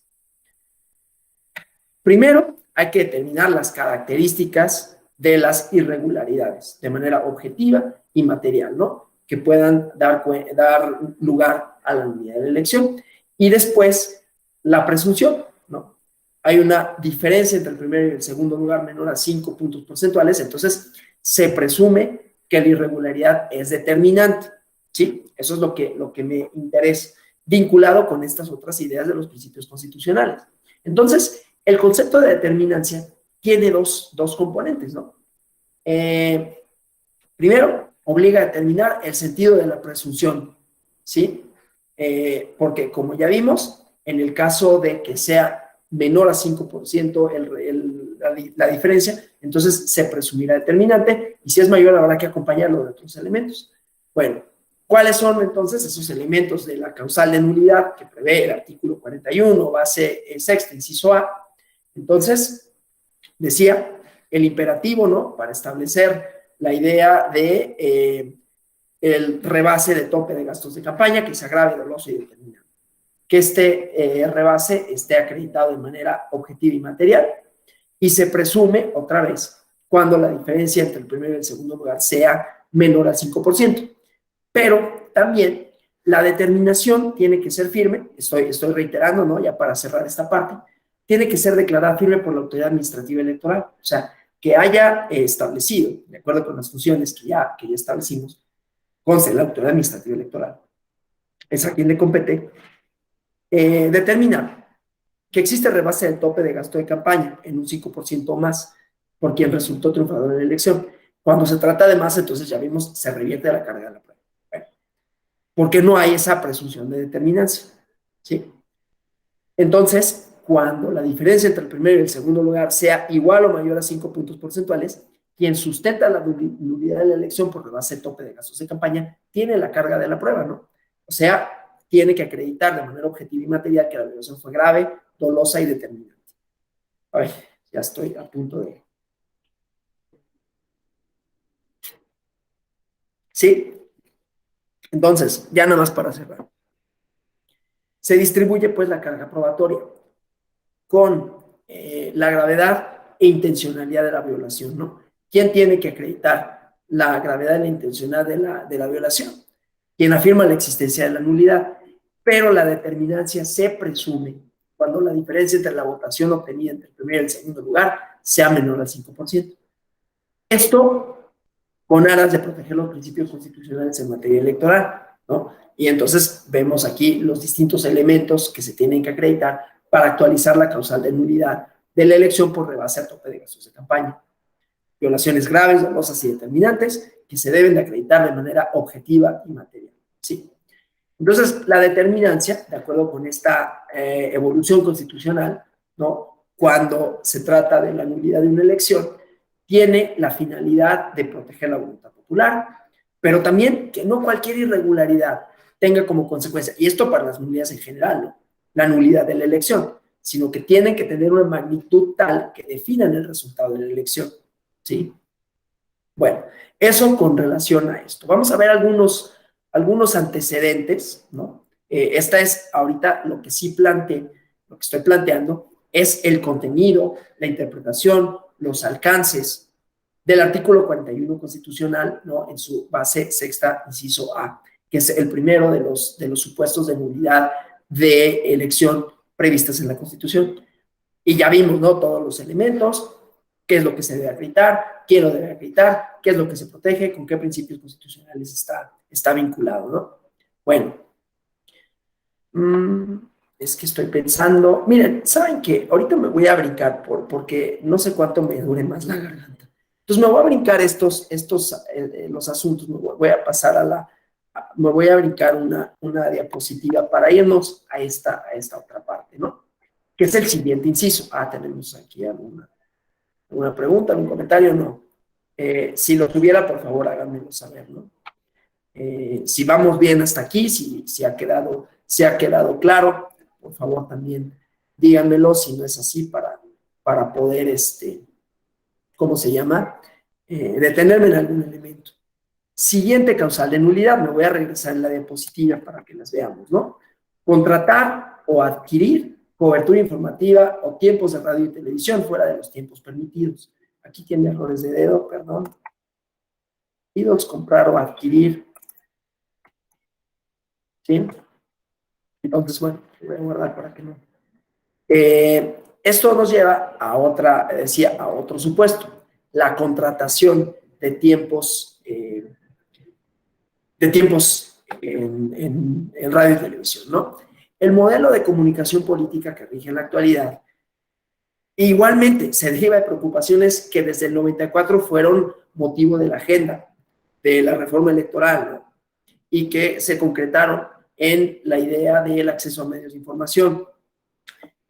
Primero, hay que determinar las características de las irregularidades de manera objetiva y material, ¿no?, que puedan dar lugar a la nulidad de la elección. Y después, la presunción, ¿no? Hay una diferencia entre el primero y el segundo lugar menor a 5 puntos porcentuales, entonces se presume que la irregularidad es determinante, ¿sí? Eso es lo que me interesa, vinculado con estas otras ideas de los principios constitucionales. Entonces, el concepto de determinancia tiene dos componentes, ¿no? Primero, obliga a determinar el sentido de la presunción, ¿sí? Porque, como ya vimos, en el caso de que sea menor a 5% la diferencia, entonces se presumirá determinante, y si es mayor habrá que acompañarlo de otros elementos. Bueno, ¿cuáles son entonces esos elementos de la causal de nulidad que prevé el artículo 41, base sexta, inciso A? Entonces, decía, el imperativo, ¿no?, para establecer la idea de el rebase de tope de gastos de campaña, que sea grave, doloso y determinante. Que este rebase esté acreditado de manera objetiva y material, y se presume, otra vez, cuando la diferencia entre el primero y el segundo lugar sea menor al 5%. Pero también la determinación tiene que ser firme, estoy reiterando, ¿no?, ya para cerrar esta parte, tiene que ser declarada firme por la autoridad administrativa electoral, o sea, que haya establecido, de acuerdo con las funciones que ya establecimos, conste la autoridad administrativa electoral, es a quien le compete, determinar que existe rebase del tope de gasto de campaña en un 5% o más por quien resultó triunfador en la elección. Cuando se trata de más, entonces ya vimos, se revierte la carga de la prueba. Bueno, porque no hay esa presunción de determinancia, ¿sí? Entonces, cuando la diferencia entre el primero y el segundo lugar sea igual o mayor a 5 puntos porcentuales, quien sustenta la nulidad de la elección por rebase del tope de gastos de campaña tiene la carga de la prueba, ¿no? O sea, tiene que acreditar de manera objetiva y material que la violación fue grave, dolosa y determinante. Ay, ya estoy a punto de... ¿Sí? Entonces, ya nada más para cerrar. Se distribuye pues la carga probatoria con la gravedad e intencionalidad de la violación, ¿no? ¿Quién tiene que acreditar la gravedad e la intencionalidad de la violación? quien afirma la existencia de la nulidad, pero la determinancia se presume cuando la diferencia entre la votación obtenida entre el primer y el segundo lugar sea menor al 5%. Esto con aras de proteger los principios constitucionales en materia electoral, ¿no? Y entonces vemos aquí los distintos elementos que se tienen que acreditar para actualizar la causal de nulidad de la elección por rebase a tope de gastos de campaña. Violaciones graves, dolosas y determinantes que se deben de acreditar de manera objetiva y material, ¿sí? Entonces, la determinancia, de acuerdo con esta evolución constitucional, ¿no? Cuando se trata de la nulidad de una elección, tiene la finalidad de proteger la voluntad popular, pero también que no cualquier irregularidad tenga como consecuencia, y esto para las nulidades en general, ¿no? La nulidad de la elección, sino que tienen que tener una magnitud tal que definan el resultado de la elección, ¿sí? Bueno, eso con relación a esto. Vamos a ver algunos antecedentes, ¿no? Esta es ahorita lo que sí planteé, lo que estoy planteando, es el contenido, la interpretación, los alcances del artículo 41 constitucional, ¿no? En su base sexta, inciso A, que es el primero de los supuestos de nulidad de elección previstas en la Constitución. Y ya vimos, ¿no? Todos los elementos, qué es lo que se debe acreditar, quién lo debe acreditar, qué es lo que se protege, con qué principios constitucionales está vinculado, ¿no? Bueno, es que estoy pensando, miren, ¿saben qué? Ahorita me voy a brincar porque no sé cuánto me dure más la garganta. Entonces me voy a brincar los asuntos, voy a pasar me voy a brincar una diapositiva para irnos a esta otra parte, ¿no? Que es el siguiente inciso. Tenemos aquí alguna pregunta, algún comentario, no. Si lo tuviera, por favor, háganmelo saber, ¿no? Si vamos bien hasta aquí, si ha quedado claro, por favor también díganmelo, si no es así, para poder, ¿cómo se llama? Detenerme en algún elemento. Siguiente causal de nulidad, me voy a regresar en la diapositiva para que las veamos, ¿no? Contratar o adquirir cobertura informativa o tiempos de radio y televisión fuera de los tiempos permitidos. Aquí tiene errores de dedo, perdón. Permitidos, comprar o adquirir. ¿Sí? Entonces, bueno, voy a guardar para que no. Esto nos lleva a otro supuesto, la contratación de tiempos en radio y televisión, ¿no? El modelo de comunicación política que rige en la actualidad igualmente se deriva de preocupaciones que desde el 94 fueron motivo de la agenda de la reforma electoral, ¿no? Y que se concretaron en la idea del acceso a medios de información,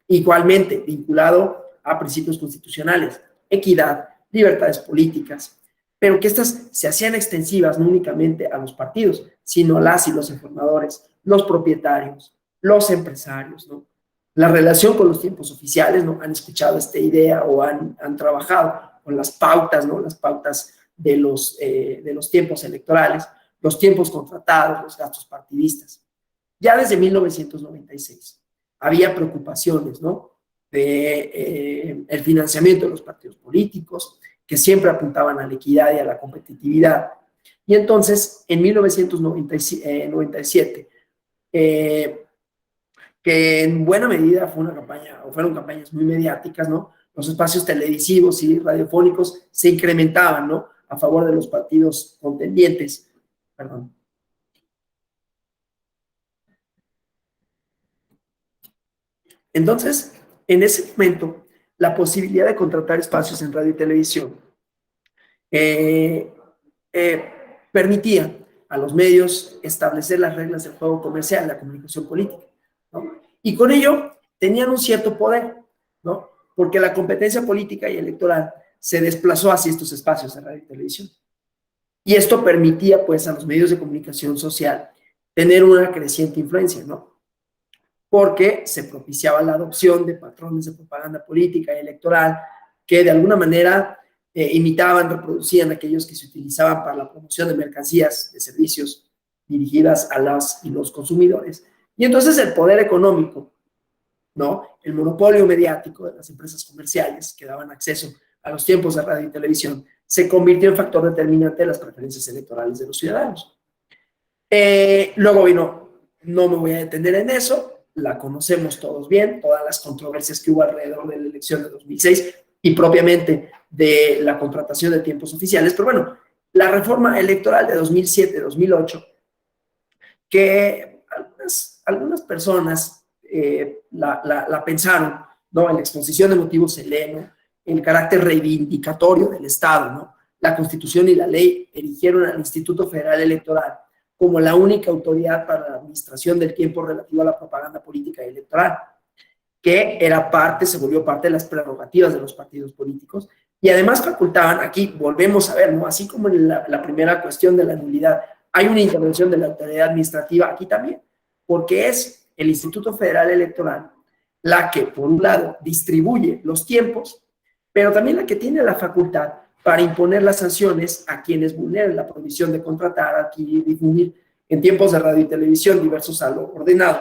igualmente vinculado a principios constitucionales, equidad, libertades políticas, pero que estas se hacían extensivas no únicamente a los partidos, sino a las y los informadores, los propietarios, los empresarios, ¿no? La relación con los tiempos oficiales, ¿no? Han escuchado esta idea o han trabajado con las pautas, ¿no? Las pautas de los tiempos electorales, los tiempos contratados, los gastos partidistas. Ya desde 1996 había preocupaciones, ¿no? De el financiamiento de los partidos políticos, que siempre apuntaban a la equidad y a la competitividad. Y entonces, en 1997, que en buena medida fueron campañas muy mediáticas, ¿no? Los espacios televisivos y radiofónicos se incrementaban, ¿no? A favor de los partidos contendientes. Perdón. Entonces, en ese momento, la posibilidad de contratar espacios en radio y televisión permitía a los medios establecer las reglas del juego comercial, la comunicación política, ¿no? Y con ello tenían un cierto poder, ¿no? Porque la competencia política y electoral se desplazó hacia estos espacios de radio y televisión. Y esto permitía, pues, a los medios de comunicación social tener una creciente influencia, ¿no? Porque se propiciaba la adopción de patrones de propaganda política y electoral que de alguna manera imitaban, reproducían aquellos que se utilizaban para la promoción de mercancías, de servicios dirigidas a las y los consumidores. Y entonces el poder económico, ¿no? El monopolio mediático de las empresas comerciales que daban acceso a los tiempos de radio y televisión se convirtió en factor determinante de las preferencias electorales de los ciudadanos. Luego vino, no me voy a detener en eso, la conocemos todos bien, todas las controversias que hubo alrededor de la elección de 2006 y propiamente de la contratación de tiempos oficiales, pero bueno, la reforma electoral de 2007-2008, que algunas personas la pensaron, ¿no? En la exposición de motivos se lee, ¿no? El carácter reivindicatorio del Estado, ¿no? La Constitución y la ley erigieron al Instituto Federal Electoral como la única autoridad para la administración del tiempo relativo a la propaganda política y electoral, que era parte, se volvió parte de las prerrogativas de los partidos políticos, y además facultaban, aquí volvemos a ver, ¿no? Así como en la primera cuestión de la nulidad, hay una intervención de la autoridad administrativa aquí también, porque es el Instituto Federal Electoral la que, por un lado, distribuye los tiempos, pero también la que tiene la facultad para imponer las sanciones a quienes vulneren la prohibición de contratar, adquirir, difundir en tiempos de radio y televisión diversos a lo ordenado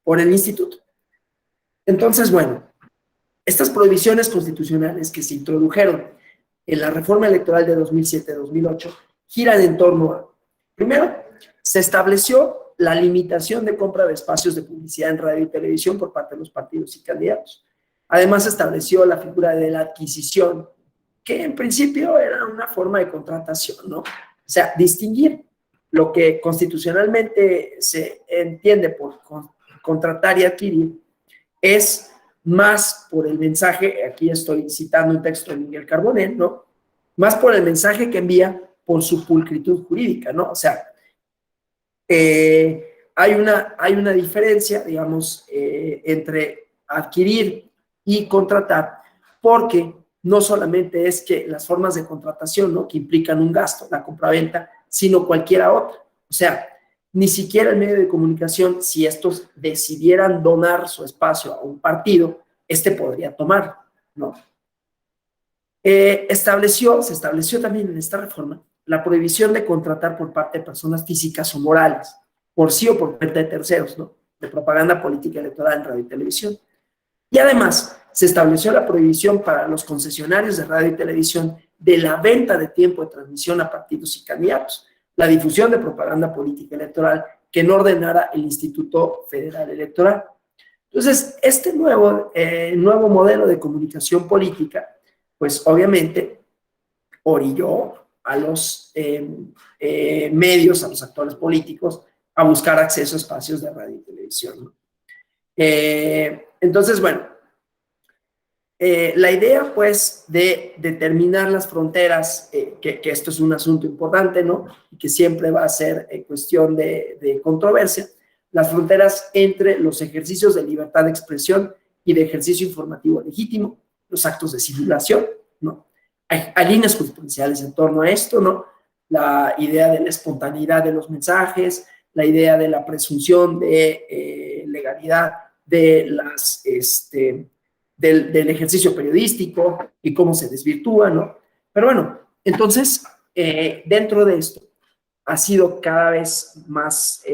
por el instituto. Entonces, bueno, estas prohibiciones constitucionales que se introdujeron en la reforma electoral de 2007-2008 giran en torno a, primero, se estableció la limitación de compra de espacios de publicidad en radio y televisión por parte de los partidos y candidatos. Además, se estableció la figura de la adquisición, que en principio era una forma de contratación, ¿no? O sea, distinguir lo que constitucionalmente se entiende por contratar y adquirir es más por el mensaje, aquí estoy citando un texto de Miguel Carbonell, ¿no? Más por el mensaje que envía por su pulcritud jurídica, ¿no? O sea, hay una diferencia, digamos, entre adquirir y contratar, porque no solamente es que las formas de contratación, ¿no? Que implican un gasto, la compraventa, sino cualquiera otra. O sea, ni siquiera el medio de comunicación, si estos decidieran donar su espacio a un partido, podría tomar, ¿no? Se estableció también en esta reforma la prohibición de contratar por parte de personas físicas o morales, por sí o por parte de terceros, ¿no? De propaganda política electoral en radio y televisión. Y además, se estableció la prohibición para los concesionarios de radio y televisión de la venta de tiempo de transmisión a partidos y candidatos, la difusión de propaganda política electoral que no ordenara el Instituto Federal Electoral. Entonces, este nuevo modelo de comunicación política, pues obviamente orilló a los medios, a los actores políticos, a buscar acceso a espacios de radio y televisión, ¿no? Entonces, bueno, la idea, pues, de determinar las fronteras, que esto es un asunto importante, ¿no? Y que siempre va a ser cuestión de controversia, las fronteras entre los ejercicios de libertad de expresión y de ejercicio informativo legítimo, los actos de simulación, ¿no? Hay líneas jurisprudenciales en torno a esto, ¿no? La idea de la espontaneidad de los mensajes, la idea de la presunción de legalidad de del ejercicio periodístico y cómo se desvirtúa, ¿no? Pero bueno, entonces, dentro de esto, ha sido cada vez más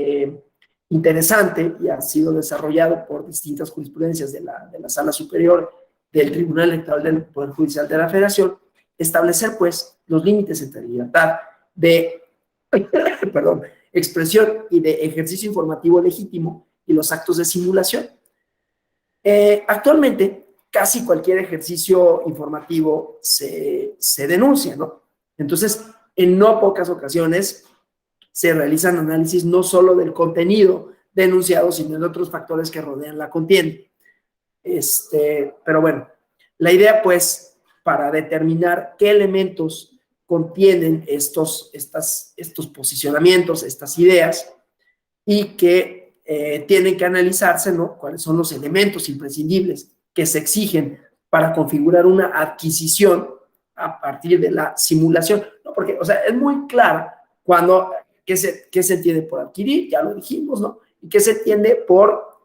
interesante y ha sido desarrollado por distintas jurisprudencias de la Sala Superior del Tribunal Electoral del Poder Judicial de la Federación, establecer, pues, los límites entre libertad de expresión y de ejercicio informativo legítimo y los actos de simulación. Actualmente, casi cualquier ejercicio informativo se denuncia, ¿no? Entonces, en no pocas ocasiones se realizan análisis no solo del contenido denunciado, sino de otros factores que rodean la contienda. Pero bueno, la idea, pues, para determinar qué elementos contienen estos posicionamientos, estas ideas, y que tienen que analizarse, ¿no? Cuáles son los elementos imprescindibles que se exigen para configurar una adquisición a partir de la simulación, ¿no? Porque, o sea, es muy clara cuando, ¿qué se entiende por adquirir? Ya lo dijimos, ¿no? Y qué se entiende por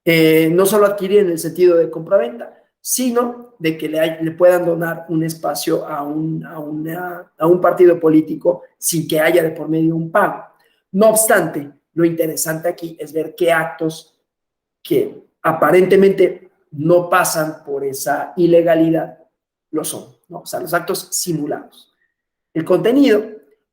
no solo adquirir en el sentido de compraventa, sino de que le puedan donar un espacio a un partido político sin que haya de por medio un pago. No obstante, lo interesante aquí es ver qué actos que aparentemente no pasan por esa ilegalidad lo son, ¿no? O sea, los actos simulados. El contenido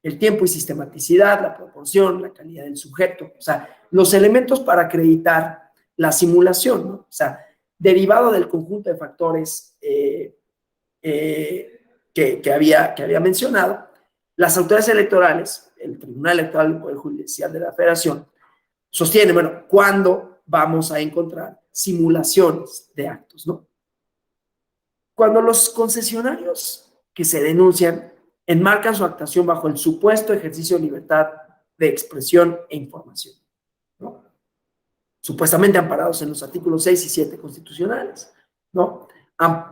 el tiempo y sistematicidad, la proporción, la calidad del sujeto, o sea, los elementos para acreditar la simulación, ¿no? O sea, derivado del conjunto de factores que había mencionado, las autoridades electorales, el Tribunal Electoral del Poder Judicial de la Federación, sostienen, bueno, ¿cuándo vamos a encontrar simulaciones de actos, ¿no? Cuando los concesionarios que se denuncian enmarcan su actuación bajo el supuesto ejercicio de libertad de expresión e información, ¿no? Supuestamente amparados en los artículos 6 y 7 constitucionales, ¿no?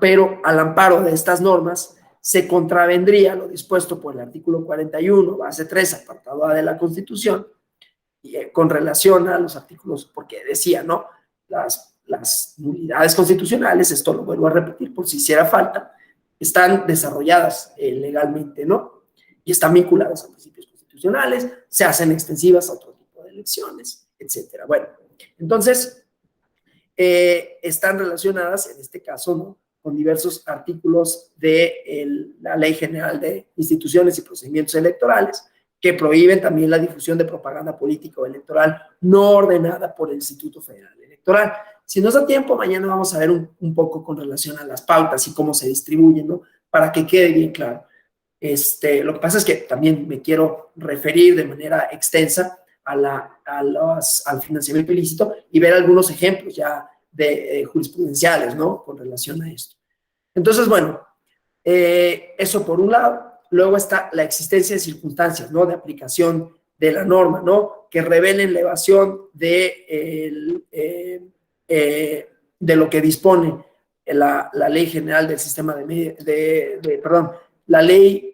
Pero al amparo de estas normas se contravendría lo dispuesto por el artículo 41, base 3, apartado A de la Constitución, y, con relación a los artículos, porque decía, ¿no? Las nulidades constitucionales, esto lo vuelvo a repetir por si hiciera falta, están desarrolladas legalmente, ¿no? Y están vinculadas a principios constitucionales, se hacen extensivas a otro tipo de elecciones, etcétera. Bueno, entonces, están relacionadas, en este caso, ¿no?, con diversos artículos de la Ley General de Instituciones y Procedimientos Electorales, que prohíben también la difusión de propaganda política o electoral no ordenada por el Instituto Federal Electoral. Si nos da tiempo, mañana vamos a ver un poco con relación a las pautas y cómo se distribuyen, ¿no? Para que quede bien claro. Lo que pasa es que también me quiero referir de manera extensa al financiamiento ilícito y ver algunos ejemplos ya de jurisprudenciales, ¿no?, con relación a esto. Entonces, bueno, eso por un lado. Luego está la existencia de circunstancias, ¿no?, de aplicación de la norma, ¿no?, que revelen la evasión de lo que dispone la Ley General del Sistema la Ley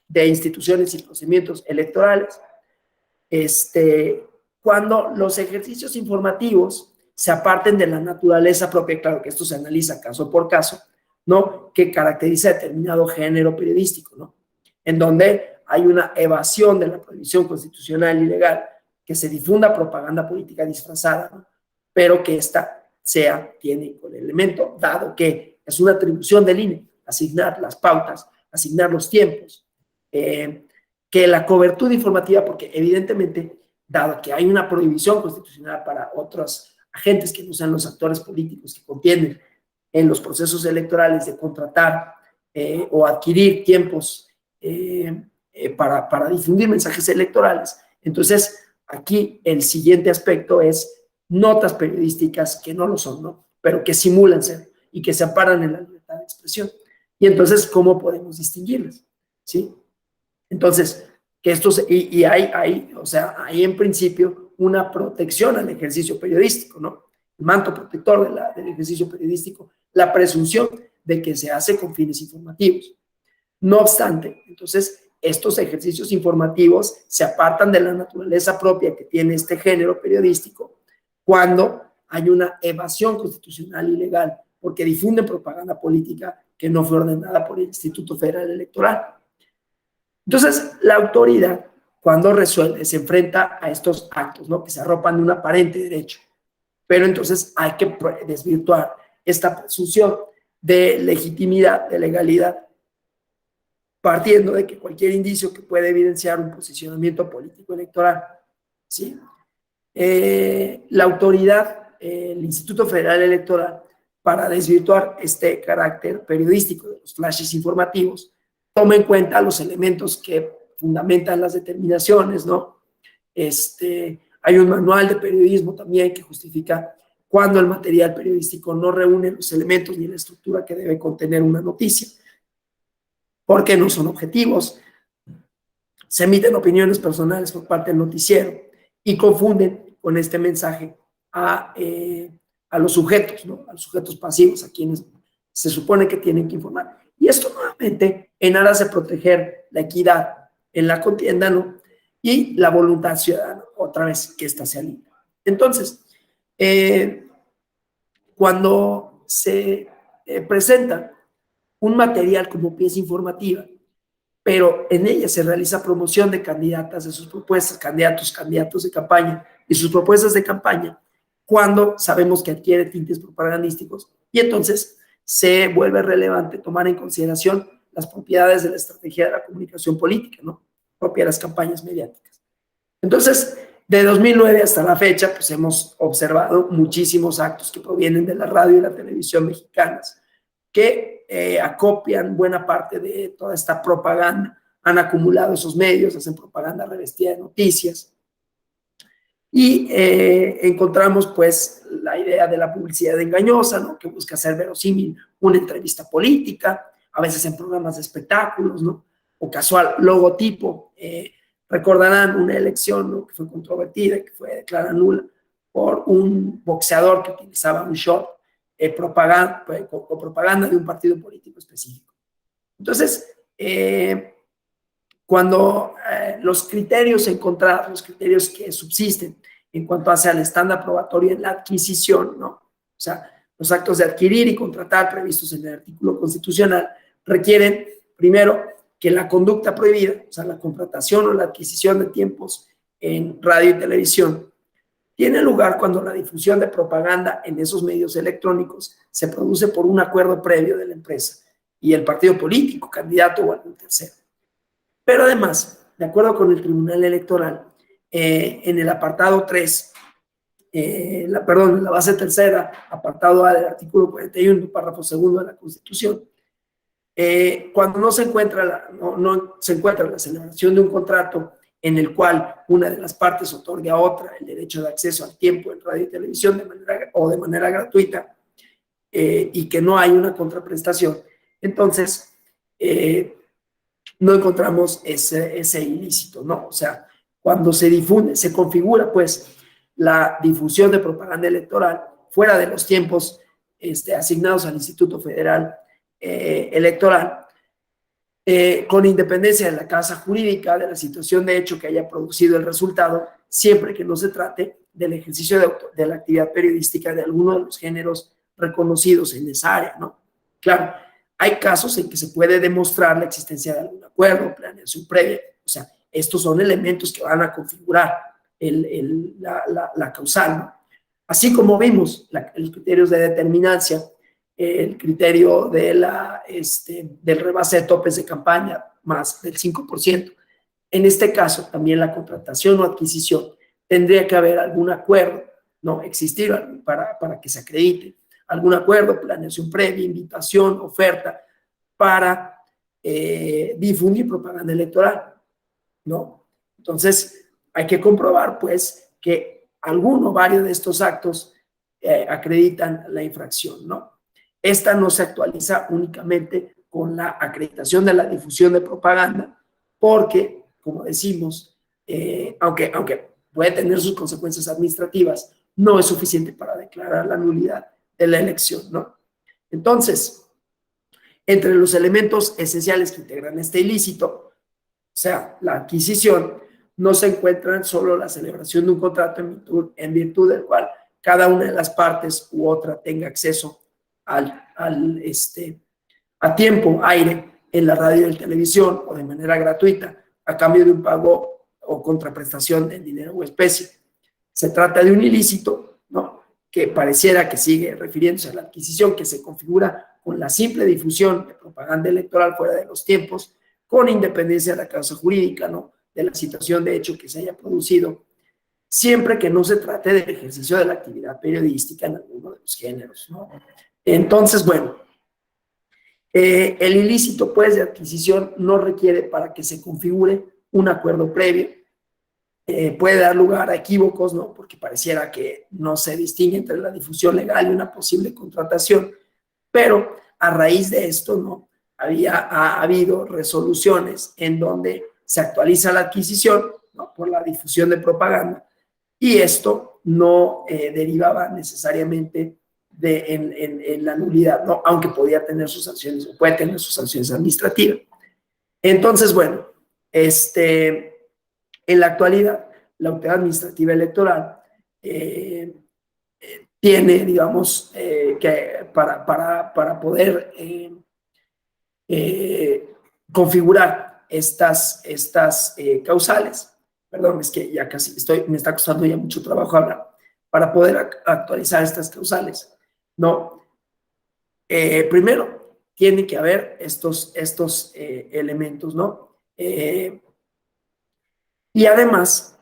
de Instituciones y Procedimientos Electorales, cuando los ejercicios informativos se aparten de la naturaleza propia, claro que esto se analiza caso por caso, ¿no?, que caracteriza determinado género periodístico, ¿no?, en donde hay una evasión de la prohibición constitucional y legal, que se difunda propaganda política disfrazada, ¿no?, pero que ésta tiene con el elemento, dado que es una atribución del INE, asignar las pautas, asignar los tiempos, que la cobertura informativa, porque evidentemente, dado que hay una prohibición constitucional para otros agentes que no sean los actores políticos que contienen en los procesos electorales de contratar o adquirir tiempos para difundir mensajes electorales. Entonces, aquí el siguiente aspecto es notas periodísticas que no lo son, ¿no?, pero que simulan ser y que se amparan en la libertad de expresión. Y entonces, ¿cómo podemos distinguirlas? ¿Sí? Entonces, que estos, y hay, o sea, hay en principio una protección al ejercicio periodístico, ¿no?, el manto protector del ejercicio periodístico, la presunción de que se hace con fines informativos. No obstante, entonces, estos ejercicios informativos se apartan de la naturaleza propia que tiene este género periodístico cuando hay una evasión constitucional y legal, porque difunden propaganda política que no fue ordenada por el Instituto Federal Electoral. Entonces, la autoridad, cuando resuelve, se enfrenta a estos actos, ¿no?, que se arropan de un aparente derecho, pero entonces hay que desvirtuar esta presunción de legitimidad, de legalidad, partiendo de que cualquier indicio que pueda evidenciar un posicionamiento político electoral, ¿sí? La autoridad, el Instituto Federal Electoral, para desvirtuar este carácter periodístico de los flashes informativos, toma en cuenta los elementos que fundamentan las determinaciones, ¿no? Hay un manual de periodismo también que justifica cuando el material periodístico no reúne los elementos ni la estructura que debe contener una noticia, porque no son objetivos, se emiten opiniones personales por parte del noticiero y confunden con este mensaje a los sujetos, ¿no?, a los sujetos pasivos, a quienes se supone que tienen que informar. Y esto nuevamente en aras de proteger la equidad en la contienda, ¿no?, y la voluntad ciudadana, otra vez que ésta sea libre. Entonces, cuando se presenta un material como pieza informativa, pero en ella se realiza promoción de candidatas, de sus propuestas, candidatos de campaña y sus propuestas de campaña, cuando sabemos que adquiere tintes propagandísticos, y entonces se vuelve relevante tomar en consideración las propiedades de la estrategia de la comunicación política, ¿no? propia de las campañas mediáticas. Entonces, de 2009 hasta la fecha, pues hemos observado muchísimos actos que provienen de la radio y la televisión mexicanas, que acopian buena parte de toda esta propaganda, han acumulado esos medios, hacen propaganda revestida de noticias, y encontramos pues la idea de la publicidad engañosa, ¿no? Que busca hacer verosímil una entrevista política, a veces en programas de espectáculos, ¿no? O casual logotipo. Recordarán una elección, ¿no? Que fue controvertida, que fue declarada nula por un boxeador que utilizaba un short propaganda de un partido político específico. Entonces, cuando los criterios encontrados, los criterios que subsisten en cuanto hacia el estándar probatorio en la adquisición, ¿no? O sea, los actos de adquirir y contratar previstos en el artículo constitucional requieren, primero, que la conducta prohibida, o sea, la contratación o la adquisición de tiempos en radio y televisión, tiene lugar cuando la difusión de propaganda en esos medios electrónicos se produce por un acuerdo previo de la empresa y el partido político, candidato o algún tercero. Pero además, de acuerdo con el Tribunal Electoral, en el apartado 3, en la base tercera, apartado A del artículo 41, párrafo segundo de la Constitución, cuando no se encuentra la celebración de un contrato en el cual una de las partes otorgue a otra el derecho de acceso al tiempo en radio y televisión de manera gratuita, y que no hay una contraprestación, entonces no encontramos ese ilícito, ¿no? O sea, cuando se difunde, se configura pues la difusión de propaganda electoral fuera de los tiempos asignados al Instituto Federal Electoral, con independencia de la causa jurídica, de la situación de hecho que haya producido el resultado, siempre que no se trate del ejercicio de la actividad periodística de alguno de los géneros reconocidos en esa área, ¿no? Claro, hay casos en que se puede demostrar la existencia de algún acuerdo, planeación previa, o sea, estos son elementos que van a configurar la causal, ¿no? Así como vimos los criterios de determinancia, el criterio del rebase de topes de campaña más del 5%. En este caso, también la contratación o adquisición tendría que haber algún acuerdo, no existir para que se acredite, algún acuerdo, planeación previa, invitación, oferta para difundir propaganda electoral, ¿no? Entonces, hay que comprobar, pues, que alguno o varios de estos actos acreditan la infracción, ¿no? Esta no se actualiza únicamente con la acreditación de la difusión de propaganda, porque, como decimos, aunque puede tener sus consecuencias administrativas, no es suficiente para declarar la nulidad de la elección, ¿no? Entonces, entre los elementos esenciales que integran este ilícito, o sea, la adquisición, no se encuentran solo la celebración de un contrato en virtud del cual cada una de las partes u otra tenga acceso a tiempo, aire, en la radio y la televisión o de manera gratuita, a cambio de un pago o contraprestación en dinero o especie. Se trata de un ilícito, ¿no?, que pareciera que sigue refiriéndose a la adquisición que se configura con la simple difusión de propaganda electoral fuera de los tiempos, con independencia de la causa jurídica, ¿no?, de la situación de hecho que se haya producido, siempre que no se trate del ejercicio de la actividad periodística en alguno de los géneros, ¿no? Entonces, bueno, el ilícito, pues, de adquisición no requiere para que se configure un acuerdo previo. Puede dar lugar a equívocos, ¿no?, porque pareciera que no se distingue entre la difusión legal y una posible contratación, pero a raíz de esto, ¿no?, ha habido resoluciones en donde se actualiza la adquisición, ¿no?, por la difusión de propaganda, y esto no derivaba necesariamente en la nulidad, ¿no?, aunque podía tener sus sanciones, o puede tener sus sanciones administrativas. Entonces, bueno, en la actualidad, la autoridad administrativa electoral tiene, digamos, que para poder configurar estas causales, perdón, es que ya casi me está costando ya mucho trabajo hablar, para poder actualizar estas causales, ¿no? Primero, tiene que haber estos elementos, ¿no? Y además,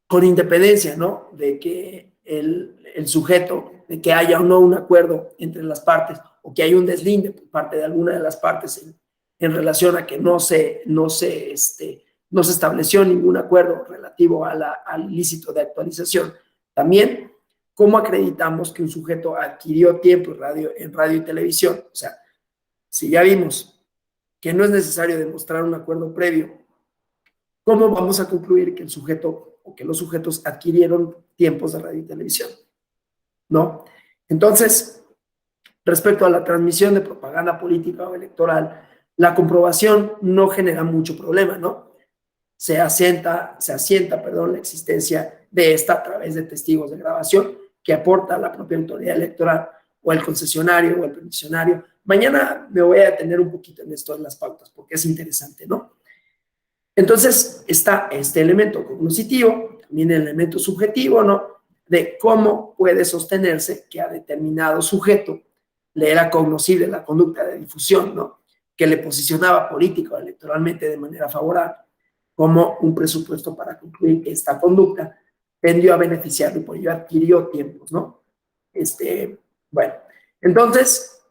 con independencia, ¿no? De que el sujeto, de que haya o no un acuerdo entre las partes, o que haya un deslinde por parte de alguna de las partes en relación a que no se estableció ningún acuerdo relativo al ilícito de actualización. También, ¿cómo acreditamos que un sujeto adquirió tiempo en radio y televisión? O sea, si ya vimos que no es necesario demostrar un acuerdo previo, ¿cómo vamos a concluir que el sujeto o que los sujetos adquirieron tiempos de radio y televisión? ¿No? Entonces, respecto a la transmisión de propaganda política o electoral, la comprobación no genera mucho problema, ¿no? Se asienta, la existencia de esta a través de testigos de grabación que aporta la propia autoridad electoral o el concesionario o el peticionario. Mañana me voy a detener un poquito en esto de las pautas porque es interesante, ¿no? Entonces está este elemento cognoscitivo, también el elemento subjetivo, ¿no? De cómo puede sostenerse que a determinado sujeto le era cognoscible la conducta de difusión, ¿no? Que le posicionaba político o electoralmente de manera favorable, como un presupuesto para concluir que esta conducta tendió a beneficiarlo y por ello adquirió tiempos, ¿no? Bueno, entonces,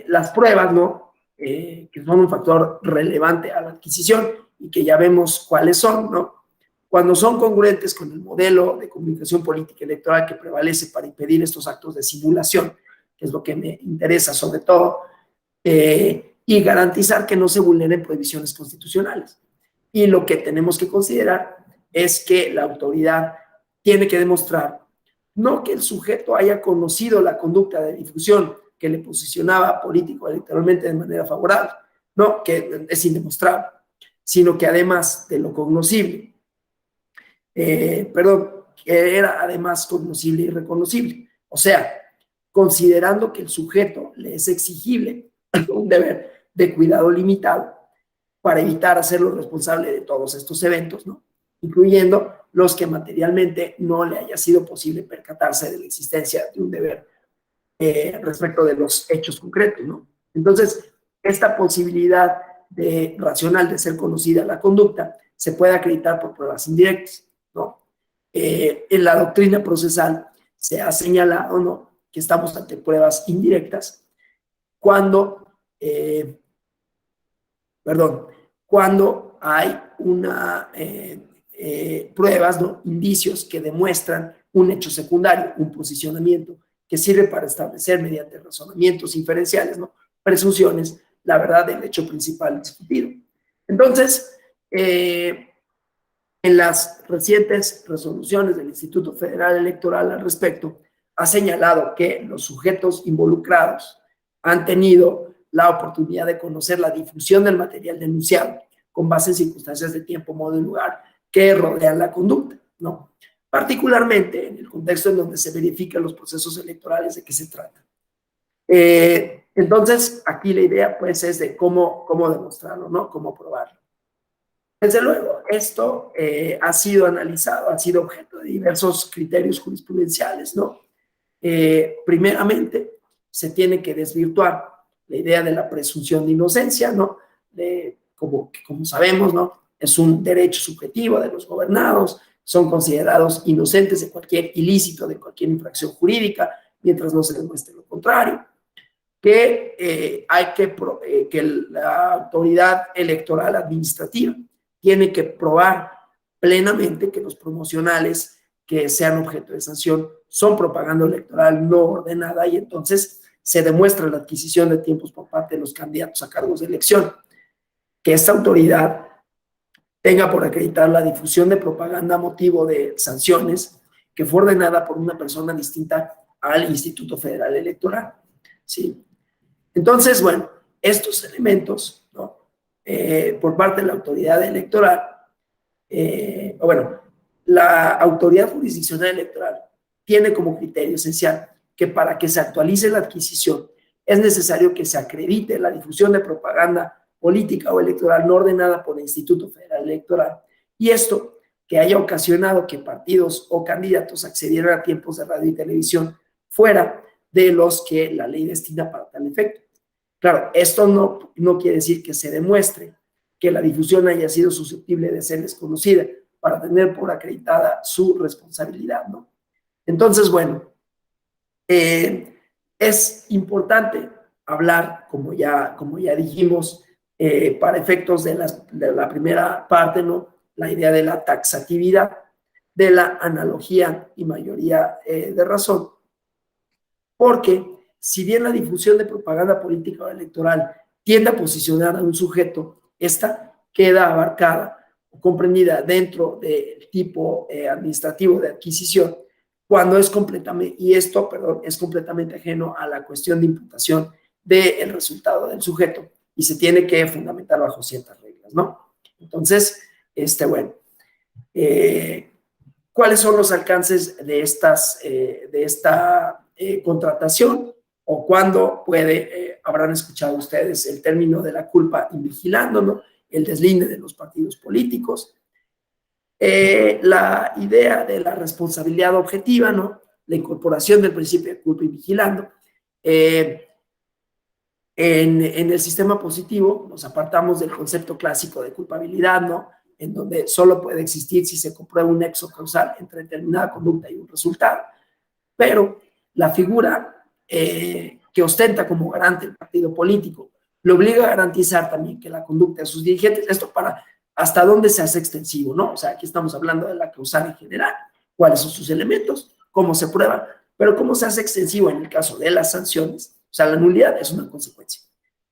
las pruebas, ¿no? Que son un factor relevante a la adquisición y que ya vemos cuáles son, ¿no? Cuando son congruentes con el modelo de comunicación política electoral que prevalece para impedir estos actos de simulación, que es lo que me interesa sobre todo, y garantizar que no se vulneren prohibiciones constitucionales. Y lo que tenemos que considerar es que la autoridad tiene que demostrar no que el sujeto haya conocido la conducta de difusión que le posicionaba político electoralmente de manera favorable, no, que es indemostrable, sino que además de lo cognoscible, que era además cognoscible y reconocible. O sea, considerando que el sujeto le es exigible un deber de cuidado limitado para evitar hacerlo responsable de todos estos eventos, ¿no? Incluyendo los que materialmente no le haya sido posible percatarse de la existencia de un deber respecto de los hechos concretos, ¿no? Entonces, esta posibilidad racional de ser conocida la conducta se puede acreditar por pruebas indirectas, ¿no? En la doctrina procesal se ha señalado, ¿no?, que estamos ante pruebas indirectas cuando hay pruebas, ¿no?, indicios que demuestran un hecho secundario, un posicionamiento que sirve para establecer mediante razonamientos inferenciales, ¿no?, presunciones, la verdad del hecho principal discutido. Entonces, en las recientes resoluciones del Instituto Federal Electoral al respecto, ha señalado que los sujetos involucrados han tenido la oportunidad de conocer la difusión del material denunciado con base en circunstancias de tiempo, modo y lugar que rodean la conducta, ¿no? Particularmente en el contexto en donde se verifican los procesos electorales de qué se trata. Entonces, aquí la idea, pues, es de cómo demostrarlo, ¿no? Cómo probarlo. Desde luego, esto ha sido analizado, ha sido objeto de diversos criterios jurisprudenciales, ¿no? Primeramente, se tiene que desvirtuar la idea de la presunción de inocencia, ¿no? Como sabemos, ¿no?, es un derecho subjetivo de los gobernados, son considerados inocentes de cualquier ilícito, de cualquier infracción jurídica, mientras no se demuestre lo contrario. Que la autoridad electoral administrativa tiene que probar plenamente que los promocionales que sean objeto de sanción son propaganda electoral no ordenada y entonces se demuestra la adquisición de tiempos por parte de los candidatos a cargos de elección. Que esta autoridad tenga por acreditar la difusión de propaganda a motivo de sanciones que fue ordenada por una persona distinta al Instituto Federal Electoral, ¿sí? Entonces, bueno, estos elementos, ¿no?, por parte de la autoridad electoral, la autoridad jurisdiccional electoral tiene como criterio esencial que para que se actualice la adquisición es necesario que se acredite la difusión de propaganda política o electoral no ordenada por el Instituto Federal Electoral, y esto que haya ocasionado que partidos o candidatos accedieran a tiempos de radio y televisión fuera de los que la ley destina para tal efecto. Claro, esto no quiere decir que se demuestre que la difusión haya sido susceptible de ser desconocida para tener por acreditada su responsabilidad, ¿no? Entonces, bueno, es importante hablar, como ya dijimos, para efectos de la primera parte, ¿no? La idea de la taxatividad, de la analogía y mayoría de razón, porque si bien la difusión de propaganda política o electoral tiende a posicionar a un sujeto, esta queda abarcada o comprendida dentro del tipo administrativo de adquisición, cuando es completamente, es completamente ajeno a la cuestión de imputación del resultado del sujeto y se tiene que fundamentar bajo ciertas reglas, ¿no? Entonces, bueno, ¿cuáles son los alcances de esta contratación? O cuándo habrán escuchado ustedes el término de la culpa invigilando, ¿no? El deslinde de los partidos políticos, la idea de la responsabilidad objetiva, ¿no? La incorporación del principio de culpa invigilando. En el sistema positivo nos apartamos del concepto clásico de culpabilidad, ¿no? En donde solo puede existir si se comprueba un nexo causal entre determinada conducta y un resultado. Pero la figura que ostenta como garante el partido político le obliga a garantizar también que la conducta de sus dirigentes, esto para hasta dónde se hace extensivo, ¿no? O sea, aquí estamos hablando de la causal en general, cuáles son sus elementos, cómo se prueba, pero cómo se hace extensivo en el caso de las sanciones. O sea, la nulidad es una consecuencia,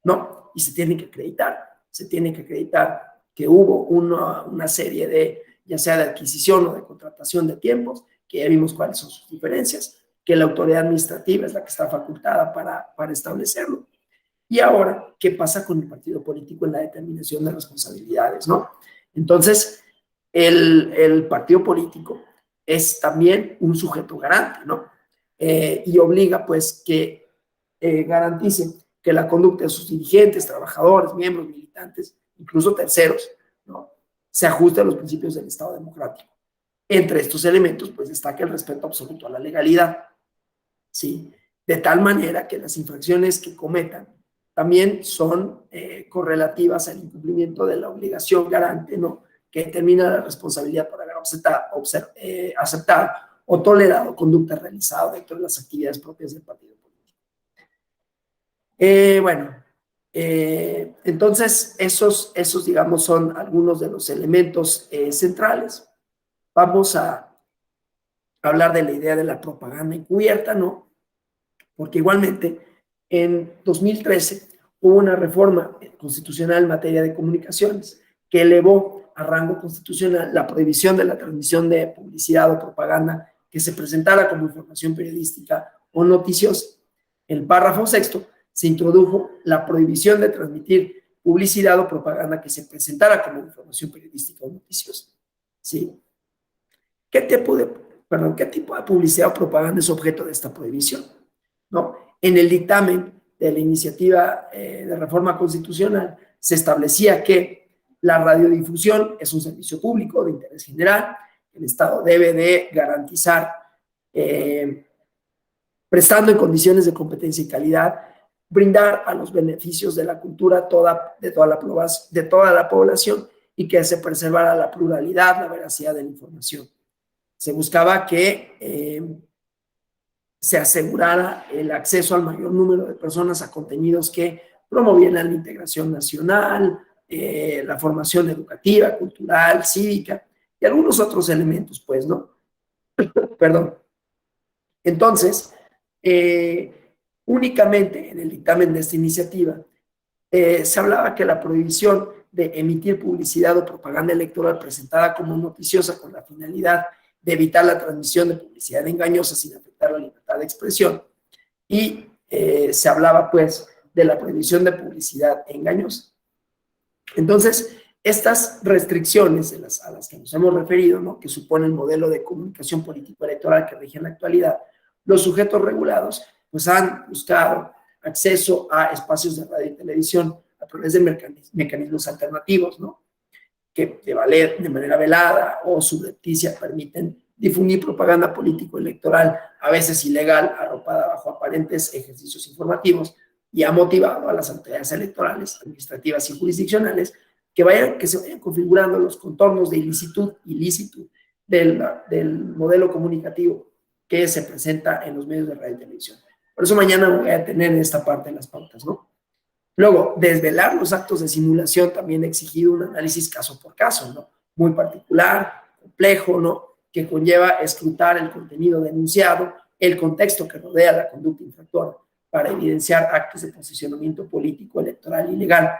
¿no? Y se tiene que acreditar que hubo una serie de, ya sea de adquisición o de contratación de tiempos, que ya vimos cuáles son sus diferencias, que la autoridad administrativa es la que está facultada para establecerlo. Y ahora, ¿qué pasa con el partido político en la determinación de responsabilidades, no? Entonces, el partido político es también un sujeto garante, ¿no? Y obliga, pues, que garantice que la conducta de sus dirigentes, trabajadores, miembros, militantes, incluso terceros, ¿no? Se ajuste a los principios del Estado democrático. Entre estos elementos, pues, destaca el respeto absoluto a la legalidad, ¿sí? De tal manera que las infracciones que cometan también son correlativas al incumplimiento de la obligación garante, ¿no? Que determina la responsabilidad por haber aceptado o tolerado conducta realizada dentro de las actividades propias del partido político. Entonces, esos, digamos, son algunos de los elementos centrales. Vamos a hablar de la idea de la propaganda encubierta, ¿no? Porque igualmente, en 2013 hubo una reforma constitucional en materia de comunicaciones que elevó a rango constitucional la prohibición de la transmisión de publicidad o propaganda que se presentara como información periodística o noticiosa. En el párrafo sexto se introdujo la prohibición de transmitir publicidad o propaganda que se presentara como información periodística o noticiosa. ¿Sí? ¿Qué tipo de publicidad o propaganda es objeto de esta prohibición? ¿No? En el dictamen de la iniciativa de reforma constitucional se establecía que la radiodifusión es un servicio público de interés general. El Estado debe de garantizar, prestando en condiciones de competencia y calidad, brindar a los beneficios de la cultura de toda la población y que se preservara la pluralidad, la veracidad de la información. Se buscaba que se asegurara el acceso al mayor número de personas a contenidos que promovieran la integración nacional, la formación educativa, cultural, cívica y algunos otros elementos, pues, ¿no? Perdón. Entonces, únicamente en el dictamen de esta iniciativa se hablaba que la prohibición de emitir publicidad o propaganda electoral presentada como noticiosa con la finalidad de evitar la transmisión de publicidad engañosa sin afectar la libertad de expresión. Y se hablaba, pues, de la prohibición de publicidad engañosa. Entonces, estas restricciones a las que nos hemos referido, ¿no? Que supone el modelo de comunicación político-electoral que rige en la actualidad, los sujetos regulados, pues, han buscado acceso a espacios de radio y televisión a través de mecanismos alternativos, ¿no? Que de manera velada o subrepticia permiten difundir propaganda político-electoral, a veces ilegal, arropada bajo aparentes ejercicios informativos, y ha motivado a las autoridades electorales, administrativas y jurisdiccionales que se vayan configurando los contornos de ilicitud, ilícito del modelo comunicativo que se presenta en los medios de radio y televisión. Por eso mañana voy a tener esta parte de las pautas, ¿no? Luego, desvelar los actos de simulación también ha exigido un análisis caso por caso, ¿no? Muy particular, complejo, ¿no? Que conlleva escrutar el contenido denunciado, el contexto que rodea la conducta infractora para evidenciar actos de posicionamiento político, electoral y legal.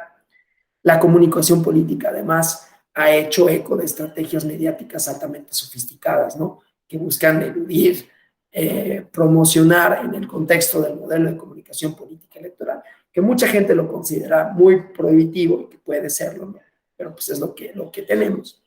La comunicación política, además, ha hecho eco de estrategias mediáticas altamente sofisticadas, ¿no? Que buscan eludir, promocionar en el contexto del modelo de comunicación política electoral, que mucha gente lo considera muy prohibitivo y que puede serlo, ¿no? Pero pues es lo que tenemos.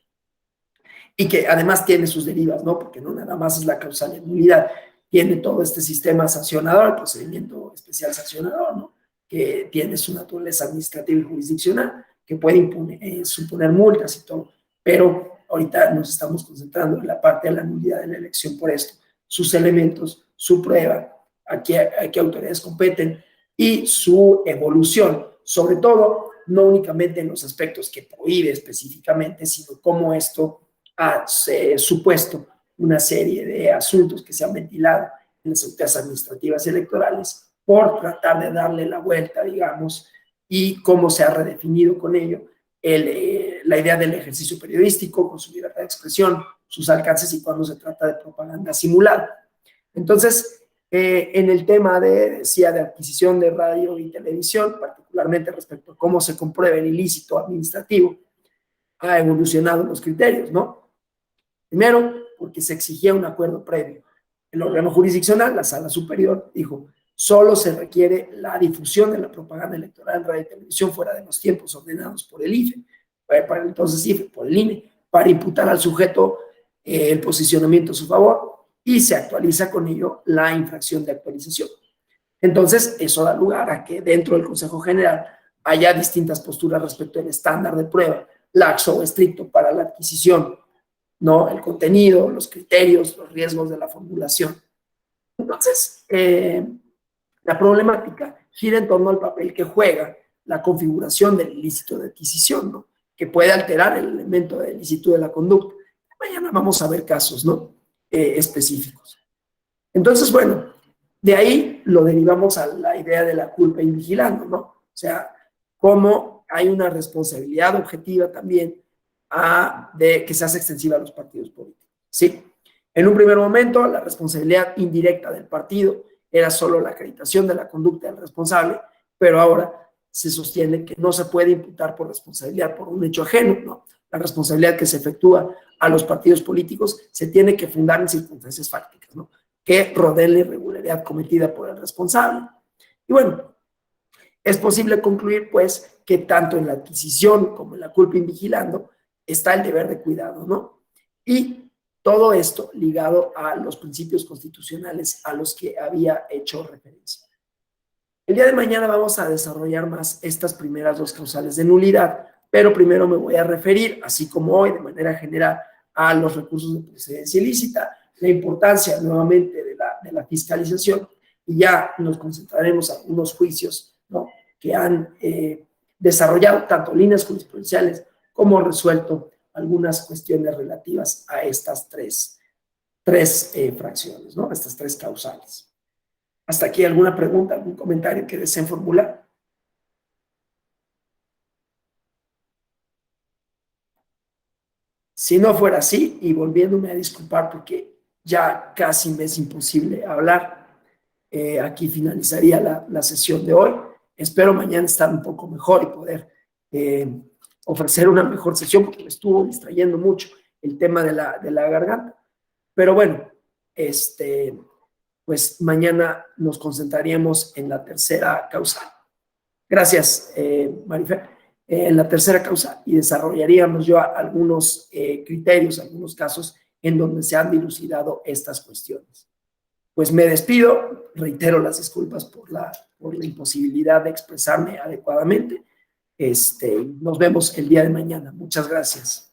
Y que además tiene sus derivas, ¿no? Porque no nada más es la causal de nulidad, tiene todo este sistema sancionador, el procedimiento especial sancionador, ¿no? Que tiene su naturaleza administrativa y jurisdiccional, que puede suponer multas y todo, pero ahorita nos estamos concentrando en la parte de la nulidad de la elección por esto, sus elementos, su prueba, a qué autoridades competen y su evolución, sobre todo, no únicamente en los aspectos que prohíbe específicamente, sino cómo esto ha supuesto una serie de asuntos que se han ventilado en las autoridades administrativas y electorales por tratar de darle la vuelta, digamos, y cómo se ha redefinido con ello la idea del ejercicio periodístico con su libertad de expresión, sus alcances y cuando se trata de propaganda simulada. Entonces, en el tema de adquisición de radio y televisión, particularmente respecto a cómo se comprueba el ilícito administrativo, ha evolucionado los criterios, ¿no? Primero, porque se exigía un acuerdo previo. El órgano jurisdiccional, la sala superior, dijo, solo se requiere la difusión de la propaganda electoral en radio y televisión fuera de los tiempos ordenados por el IFE, para entonces IFE, por el INE, para imputar al sujeto el posicionamiento a su favor y se actualiza con ello la infracción de actualización. Entonces, eso da lugar a que dentro del Consejo General haya distintas posturas respecto al estándar de prueba, laxo o estricto para la adquisición, ¿no? El contenido, los criterios, los riesgos de la formulación. Entonces, la problemática gira en torno al papel que juega la configuración del ilícito de adquisición, ¿no? Que puede alterar el elemento del ilícito de la conducta. Mañana vamos a ver casos, ¿no? Específicos. Entonces, bueno, de ahí lo derivamos a la idea de la culpa invigilando, ¿no? O sea, cómo hay una responsabilidad objetiva también de que se hace extensiva a los partidos políticos, ¿sí? En un primer momento, la responsabilidad indirecta del partido era solo la acreditación de la conducta del responsable, pero ahora se sostiene que no se puede imputar por responsabilidad por un hecho ajeno, ¿no? La responsabilidad que se efectúa a los partidos políticos se tiene que fundar en circunstancias fácticas, ¿no? Que rodeen la irregularidad cometida por el responsable. Y bueno, es posible concluir, pues, que tanto en la adquisición como en la culpa invigilando está el deber de cuidado, ¿no? Y todo esto ligado a los principios constitucionales a los que había hecho referencia. El día de mañana vamos a desarrollar más estas primeras dos causales de nulidad, pero primero me voy a referir, así como hoy, de manera general, a los recursos de procedencia ilícita, la importancia nuevamente de la fiscalización, y ya nos concentraremos en algunos juicios, ¿no? Que han desarrollado tanto líneas jurisprudenciales como resuelto algunas cuestiones relativas a estas tres fracciones, ¿no? Estas tres causales. ¿Hasta aquí alguna pregunta, algún comentario que deseen formular? Si no fuera así, y volviéndome a disculpar porque ya casi me es imposible hablar, aquí finalizaría la sesión de hoy. Espero mañana estar un poco mejor y poder ofrecer una mejor sesión porque me estuvo distrayendo mucho el tema de la garganta. Pero bueno, pues mañana nos concentraríamos en la tercera causal. Gracias, Marifer. En la tercera causa y desarrollaríamos yo algunos criterios, algunos casos en donde se han dilucidado estas cuestiones. Pues me despido, reitero las disculpas por la imposibilidad de expresarme adecuadamente. Nos vemos el día de mañana. Muchas gracias.